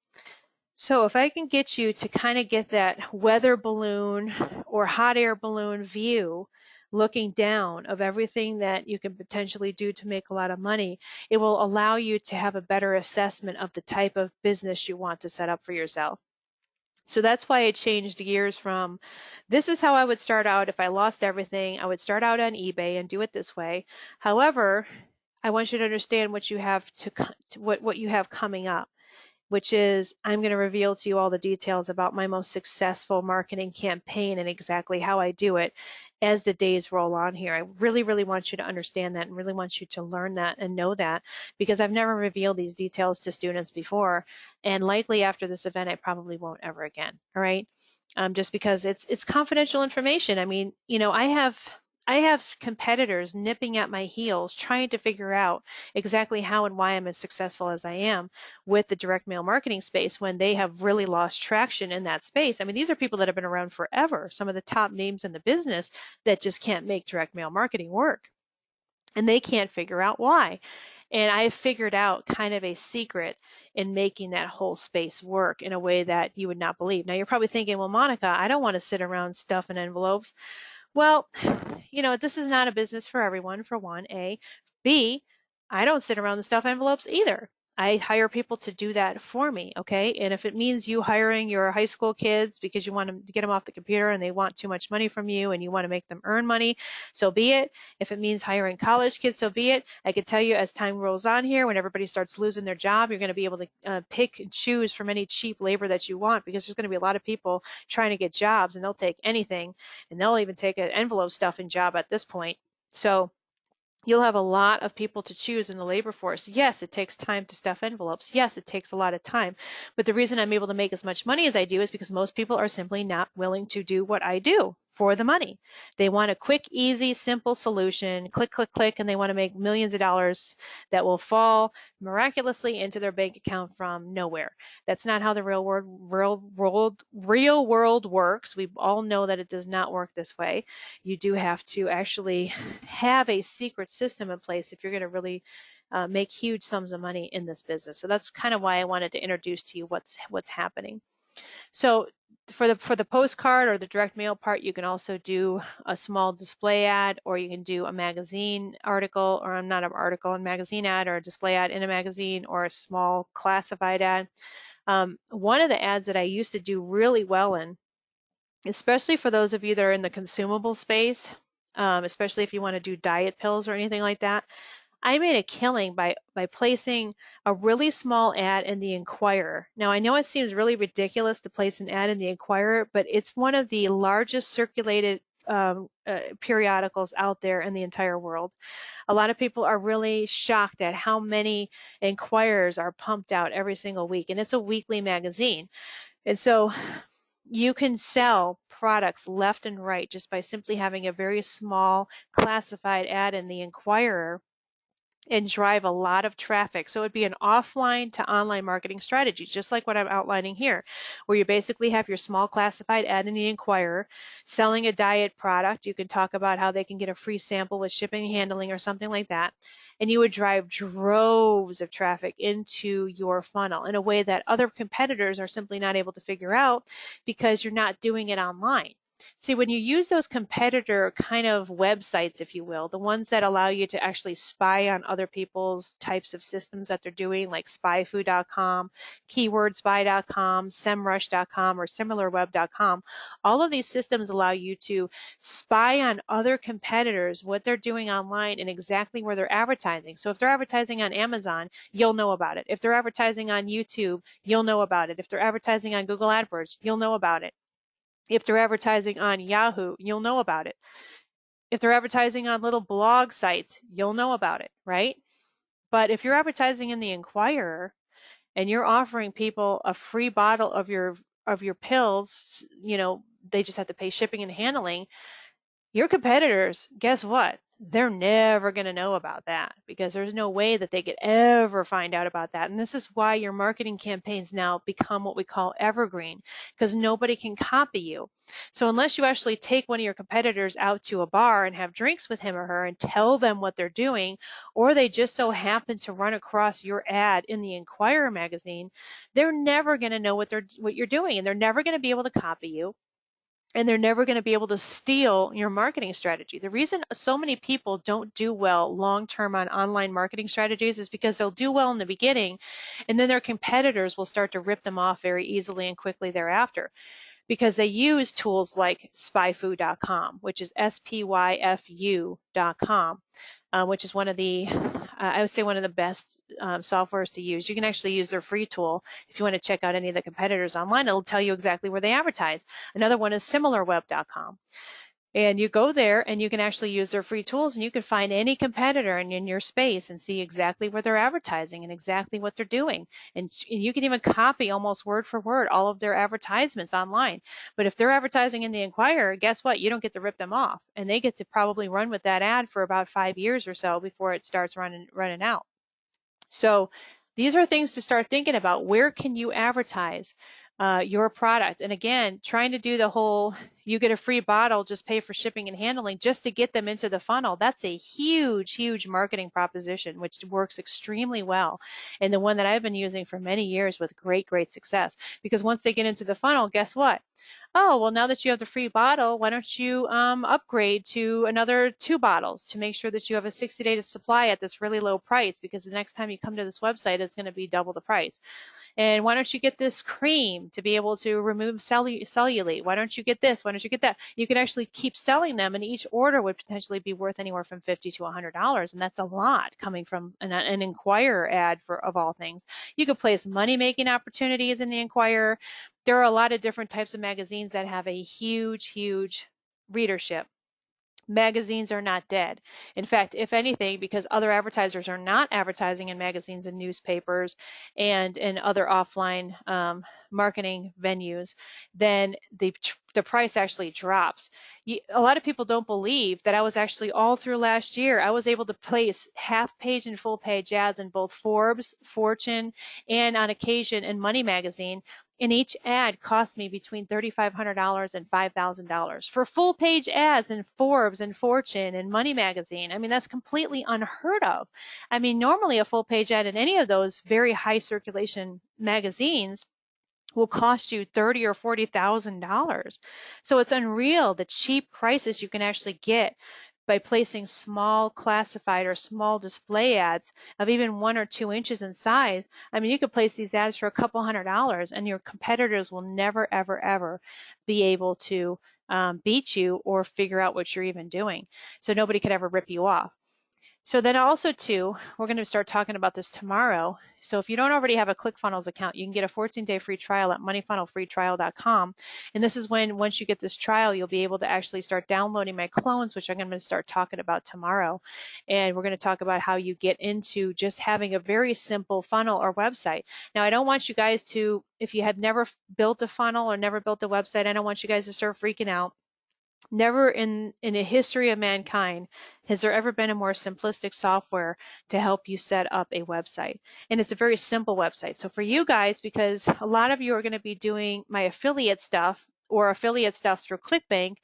So if I can get you to kind of get that weather balloon or hot air balloon view looking down of everything that you can potentially do to make a lot of money, it will allow you to have a better assessment of the type of business you want to set up for yourself. So that's why I changed gears from this is how I would start out if I lost everything. I would start out on eBay and do it this way. However, I want you to understand what you have what you have coming up, which is I'm going to reveal to you all the details about my most successful marketing campaign and exactly how I do it as the days roll on here. I really, really want you to understand that and really want you to learn that and know that, because I've never revealed these details to students before. And likely after this event, I probably won't ever again. All right. Just because it's confidential information. I mean, I have competitors nipping at my heels trying to figure out exactly how and why I'm as successful as I am with the direct mail marketing space when they have really lost traction in that space. I mean, these are people that have been around forever, some of the top names in the business that just can't make direct mail marketing work. And they can't figure out why. And I figured out kind of a secret in making that whole space work in a way that you would not believe. Now, you're probably thinking, well, Monica, I don't want to sit around stuffing envelopes. Well, this is not a business for everyone, for one, A. B, I don't sit around and stuff envelopes either. I hire people to do that for me, okay? And if it means you hiring your high school kids because you want to get them off the computer and they want too much money from you and you want to make them earn money, so be it. If it means hiring college kids, so be it. I could tell you as time rolls on here, when everybody starts losing their job, you're going to be able to pick and choose from any cheap labor that you want, because there's going to be a lot of people trying to get jobs and they'll take anything, and they'll even take an envelope stuffing job at this point. So you'll have a lot of people to choose in the labor force. Yes, it takes time to stuff envelopes. Yes, it takes a lot of time. But the reason I'm able to make as much money as I do is because most people are simply not willing to do what I do for the money. They want a quick, easy, simple solution, click, click, click, and they want to make millions of dollars that will fall miraculously into their bank account from nowhere. That's not how the real world works. We all know that it does not work this way. You do have to actually have a secret system in place if you're going to really make huge sums of money in this business. So that's kind of why I wanted to introduce to you what's happening. So for the postcard or the direct mail part, you can also do a small display ad, or you can do a magazine article, or not an article, a magazine ad, or a display ad in a magazine, or a small classified ad. One of the ads that I used to do really well in, especially for those of you that are in the consumable space, especially if you want to do diet pills or anything like that, I made a killing by placing a really small ad in the Inquirer. Now, I know it seems really ridiculous to place an ad in the Inquirer, but it's one of the largest circulated periodicals out there in the entire world. A lot of people are really shocked at how many Inquirers are pumped out every single week, and it's a weekly magazine. And so you can sell products left and right just by simply having a very small classified ad in the Inquirer and drive a lot of traffic. So it'd be an offline to online marketing strategy, just like what I'm outlining here, where you basically have your small classified ad in the Inquirer selling a diet product. You can talk about how they can get a free sample with shipping and handling or something like that. And you would drive droves of traffic into your funnel in a way that other competitors are simply not able to figure out because you're not doing it online. See, when you use those competitor kind of websites, if you will, the ones that allow you to actually spy on other people's types of systems that they're doing, like spyfood.com, keywordspy.com, semrush.com, or similarweb.com, all of these systems allow you to spy on other competitors, what they're doing online, and exactly where they're advertising. So if they're advertising on Amazon, you'll know about it. If they're advertising on YouTube, you'll know about it. If they're advertising on Google AdWords, you'll know about it. If they're advertising on Yahoo, you'll know about it. If they're advertising on little blog sites, you'll know about it, right? But if you're advertising in the Inquirer and you're offering people a free bottle of your pills, they just have to pay shipping and handling, Your competitors, guess what? They're never going to know about that because there's no way that they could ever find out about that. And this is why your marketing campaigns now become what we call evergreen, because nobody can copy you. So unless you actually take one of your competitors out to a bar and have drinks with him or her and tell them what they're doing, or they just so happen to run across your ad in the Inquirer magazine, they're never going to know what you're doing, and they're never going to be able to copy you, and they're never going to be able to steal your marketing strategy. The reason so many people don't do well long term on online marketing strategies is because they'll do well in the beginning, and then their competitors will start to rip them off very easily and quickly thereafter, because they use tools like spyfu.com, which is spyfu.com, which is one of the, I would say one of the best softwares to use. You can actually use their free tool if you want to check out any of the competitors online. It'll tell you exactly where they advertise. Another one is similarweb.com. And you go there and you can actually use their free tools, and you can find any competitor in your space and see exactly where they're advertising and exactly what they're doing. And you can even copy almost word for word all of their advertisements online. But if they're advertising in the Inquirer, guess what? You don't get to rip them off. And they get to probably run with that ad for about 5 years or so before it starts running out. So these are things to start thinking about. Where can you advertise your product? And again, trying to do the whole, you get a free bottle, just pay for shipping and handling just to get them into the funnel. That's a huge, huge marketing proposition, which works extremely well. And the one that I've been using for many years with great, great success. Because once they get into the funnel, guess what? Oh, well, now that you have the free bottle, why don't you upgrade to another 2 bottles to make sure that you have a 60-day supply at this really low price, because the next time you come to this website, it's going to be double the price. And why don't you get this cream to be able to remove cellulite? Why don't you get this? Why don't you get that? You can actually keep selling them, and each order would potentially be worth anywhere from $50 to $100, and that's a lot coming from an Inquirer ad, of all things. You could place money-making opportunities in the Inquirer. There are a lot of different types of magazines that have a huge, huge readership. Magazines are not dead. In fact, if anything, because other advertisers are not advertising in magazines and newspapers and in other offline marketing venues, then the price actually drops. A lot of people don't believe that I was actually, all through last year, I was able to place half-page and full-page ads in both Forbes, Fortune, and on occasion in Money Magazine. And each ad cost me between $3,500 and $5,000 for full page ads in Forbes and Fortune and Money Magazine. I mean, that's completely unheard of. I mean, normally a full page ad in any of those very high circulation magazines will cost you $30,000 or $40,000. So it's unreal the cheap prices you can actually get by placing small classified or small display ads of even 1 or 2 inches in size. I mean, you could place these ads for a couple $100, and your competitors will never, ever, ever be able to beat you or figure out what you're even doing. So nobody could ever rip you off. So then also too, we're going to start talking about this tomorrow. So if you don't already have a ClickFunnels account, you can get a 14-day free trial at moneyfunnelfreetrial.com. And this is when, once you get this trial, you'll be able to actually start downloading my clones, which I'm going to start talking about tomorrow. And we're going to talk about how you get into just having a very simple funnel or website. Now, I don't want you guys to, if you have never built a funnel or never built a website, I don't want you guys to start freaking out. Never in the history of mankind has there ever been a more simplistic software to help you set up a website. And it's a very simple website. So for you guys, because a lot of you are going to be doing my affiliate stuff or affiliate stuff through ClickBank,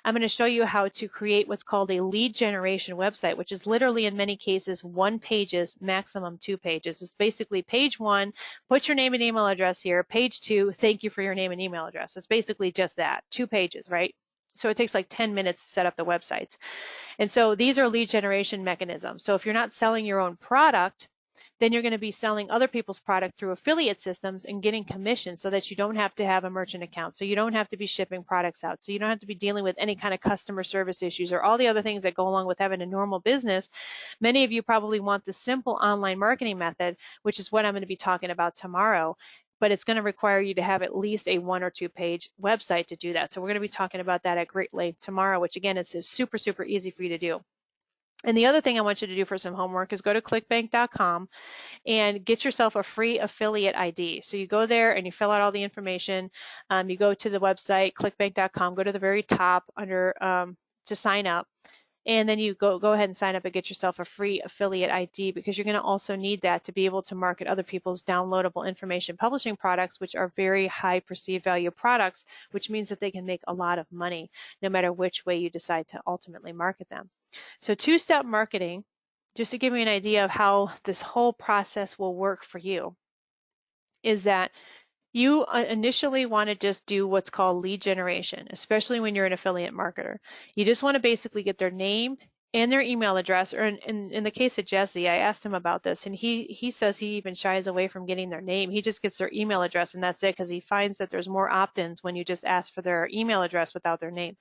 I'm going to show you how to create what's called a lead generation website, which is literally in many cases 1 pages, maximum 2 pages. It's basically page 1, put your name and email address here. Page 2, thank you for your name and email address. It's basically just that, 2 pages, right? So it takes like 10 minutes to set up the websites. And so these are lead generation mechanisms. So if you're not selling your own product, then you're going to be selling other people's product through affiliate systems and getting commission, so that you don't have to have a merchant account. So you don't have to be shipping products out. So you don't have to be dealing with any kind of customer service issues or all the other things that go along with having a normal business. Many of you probably want the simple online marketing method, which is what I'm going to be talking about tomorrow. But it's going to require you to have at least a 1 or 2 page website to do that. So we're going to be talking about that at great length tomorrow, which again is super, super easy for you to do. And the other thing I want you to do for some homework is go to clickbank.com and get yourself a free affiliate ID. So you go there and you fill out all the information. You go to the website, clickbank.com, go to the very top under to sign up. And then you go ahead and sign up and get yourself a free affiliate ID, because you're going to also need that to be able to market other people's downloadable information publishing products, which are very high perceived value products, which means that they can make a lot of money no matter which way you decide to ultimately market them. So two-step marketing, just to give you an idea of how this whole process will work for you, is that you initially want to just do what's called lead generation, especially when you're an affiliate marketer. You just want to basically get their name and their email address. Or in the case of Jesse, I asked him about this, and he says he even shies away from getting their name. He just gets their email address, and that's it, because he finds that there's more opt-ins when you just ask for their email address without their name.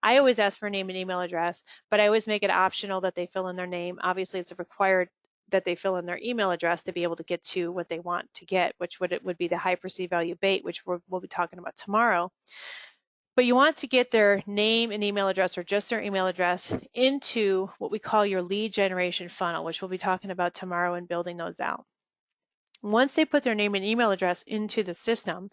I always ask for a name and email address, but I always make it optional that they fill in their name. Obviously, it's required that they fill in their email address to be able to get to what they want to get, which would be the high perceived value bait, which we'll be talking about tomorrow. But you want to get their name and email address, or just their email address, into what we call your lead generation funnel, which we'll be talking about tomorrow and building those out. Once they put their name and email address into the system,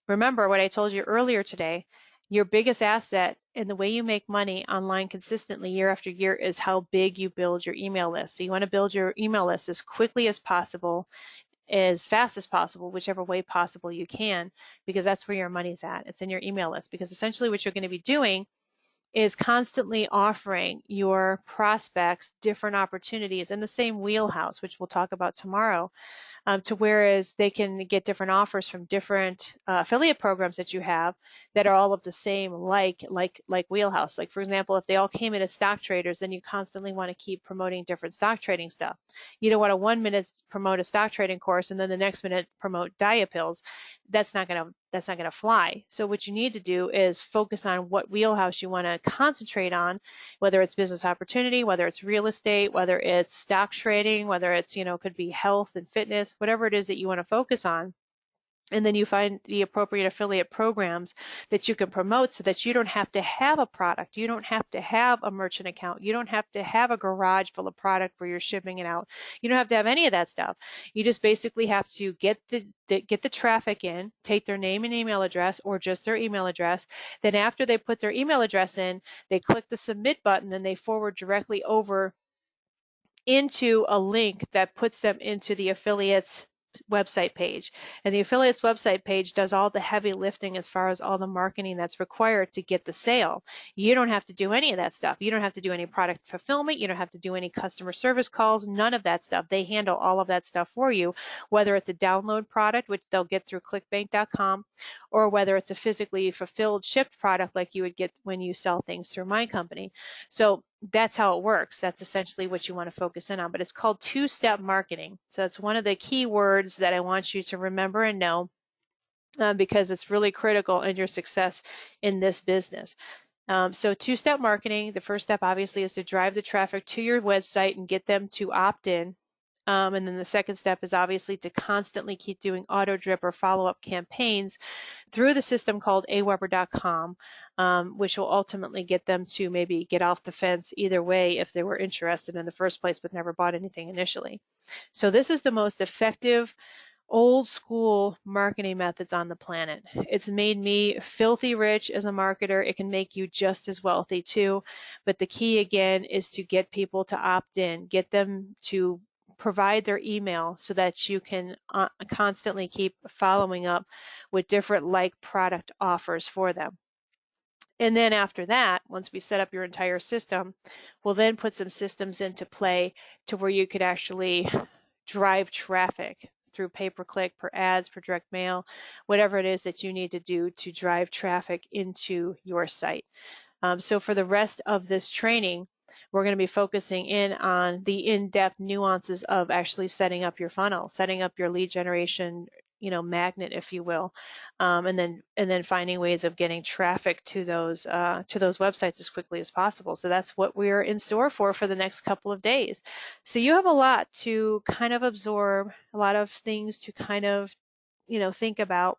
remember what I told you earlier today, your biggest asset and the way you make money online consistently year after year is how big you build your email list. So you want to build your email list as quickly as possible, as fast as possible, whichever way possible you can, because that's where your money's at. It's in your email list, because essentially what you're going to be doing is constantly offering your prospects different opportunities in the same wheelhouse, which we'll talk about tomorrow, to whereas they can get different offers from different affiliate programs that you have that are all of the same like wheelhouse. Like, for example, if they all came in as stock traders, then you constantly want to keep promoting different stock trading stuff. You don't want to 1 minute promote a stock trading course and then the next minute promote diet pills. That's not going to fly. So what you need to do is focus on what wheelhouse you want to concentrate on, whether it's business opportunity, whether it's real estate, whether it's stock trading, whether it's, could be health and fitness, whatever it is that you want to focus on. And then you find the appropriate affiliate programs that you can promote, so that you don't have to have a product. You don't have to have a merchant account. You don't have to have a garage full of product where you're shipping it out. You don't have to have any of that stuff. You just basically have to get the traffic in, take their name and email address, or just their email address. Then after they put their email address in, they click the submit button, and they forward directly over into a link that puts them into the affiliate's website page. And the affiliate's website page does all the heavy lifting as far as all the marketing that's required to get the sale. You don't have to do any of that stuff. You don't have to do any product fulfillment. You don't have to do any customer service calls, none of that stuff. They handle all of that stuff for you, whether it's a download product, which they'll get through clickbank.com, or whether it's a physically fulfilled shipped product like you would get when you sell things through my company. So that's how it works. That's essentially what you want to focus in on, but it's called two-step marketing. So that's one of the key words that I want you to remember and know, because it's really critical in your success in this business. So two-step marketing, the first step obviously is to drive the traffic to your website and get them to opt in. And then the second step is obviously to constantly keep doing auto drip or follow-up campaigns through the system called aweber.com, which will ultimately get them to maybe get off the fence either way if they were interested in the first place but never bought anything initially. So this is the most effective old school marketing methods on the planet. It's made me filthy rich as a marketer. It can make you just as wealthy too. But the key again is to get people to opt in, get them to provide their email so that you can constantly keep following up with different like product offers for them. And then after that, once we set up your entire system, we'll then put some systems into play to where you could actually drive traffic through pay-per-click, per ads, per direct mail, whatever it is that you need to do to drive traffic into your site. So for the rest of this training, we're going to be focusing in on the in-depth nuances of actually setting up your funnel, setting up your lead generation, magnet, if you will, and then finding ways of getting traffic to those websites as quickly as possible. So that's what we're in store for the next couple of days. So you have a lot to kind of absorb, a lot of things to kind of, think about,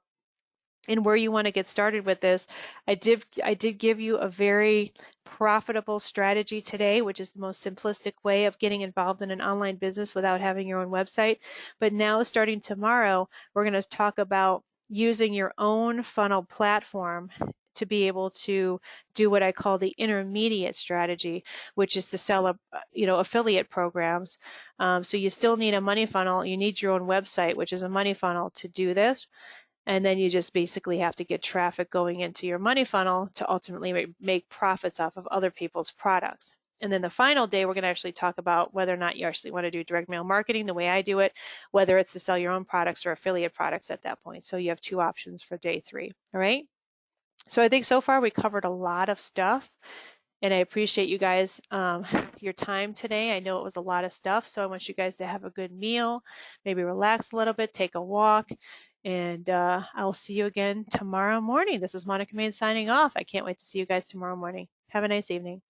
and where you want to get started with this. I did give you a very profitable strategy today, which is the most simplistic way of getting involved in an online business without having your own website. But now, starting tomorrow, we're going to talk about using your own funnel platform to be able to do what I call the intermediate strategy, which is to sell affiliate programs. So you still need a money funnel. You need your own website, which is a money funnel, to do this. And then you just basically have to get traffic going into your money funnel to ultimately make profits off of other people's products. And then the final day, we're going to actually talk about whether or not you actually want to do direct mail marketing the way I do it, whether it's to sell your own products or affiliate products at that point. So you have 2 options for day 3. All right. So I think so far we covered a lot of stuff, and I appreciate you guys, your time today. I know it was a lot of stuff, so I want you guys to have a good meal, maybe relax a little bit, take a walk, and I'll see you again tomorrow morning. This is Monica Main signing off. I can't wait to see you guys tomorrow morning. Have a nice evening.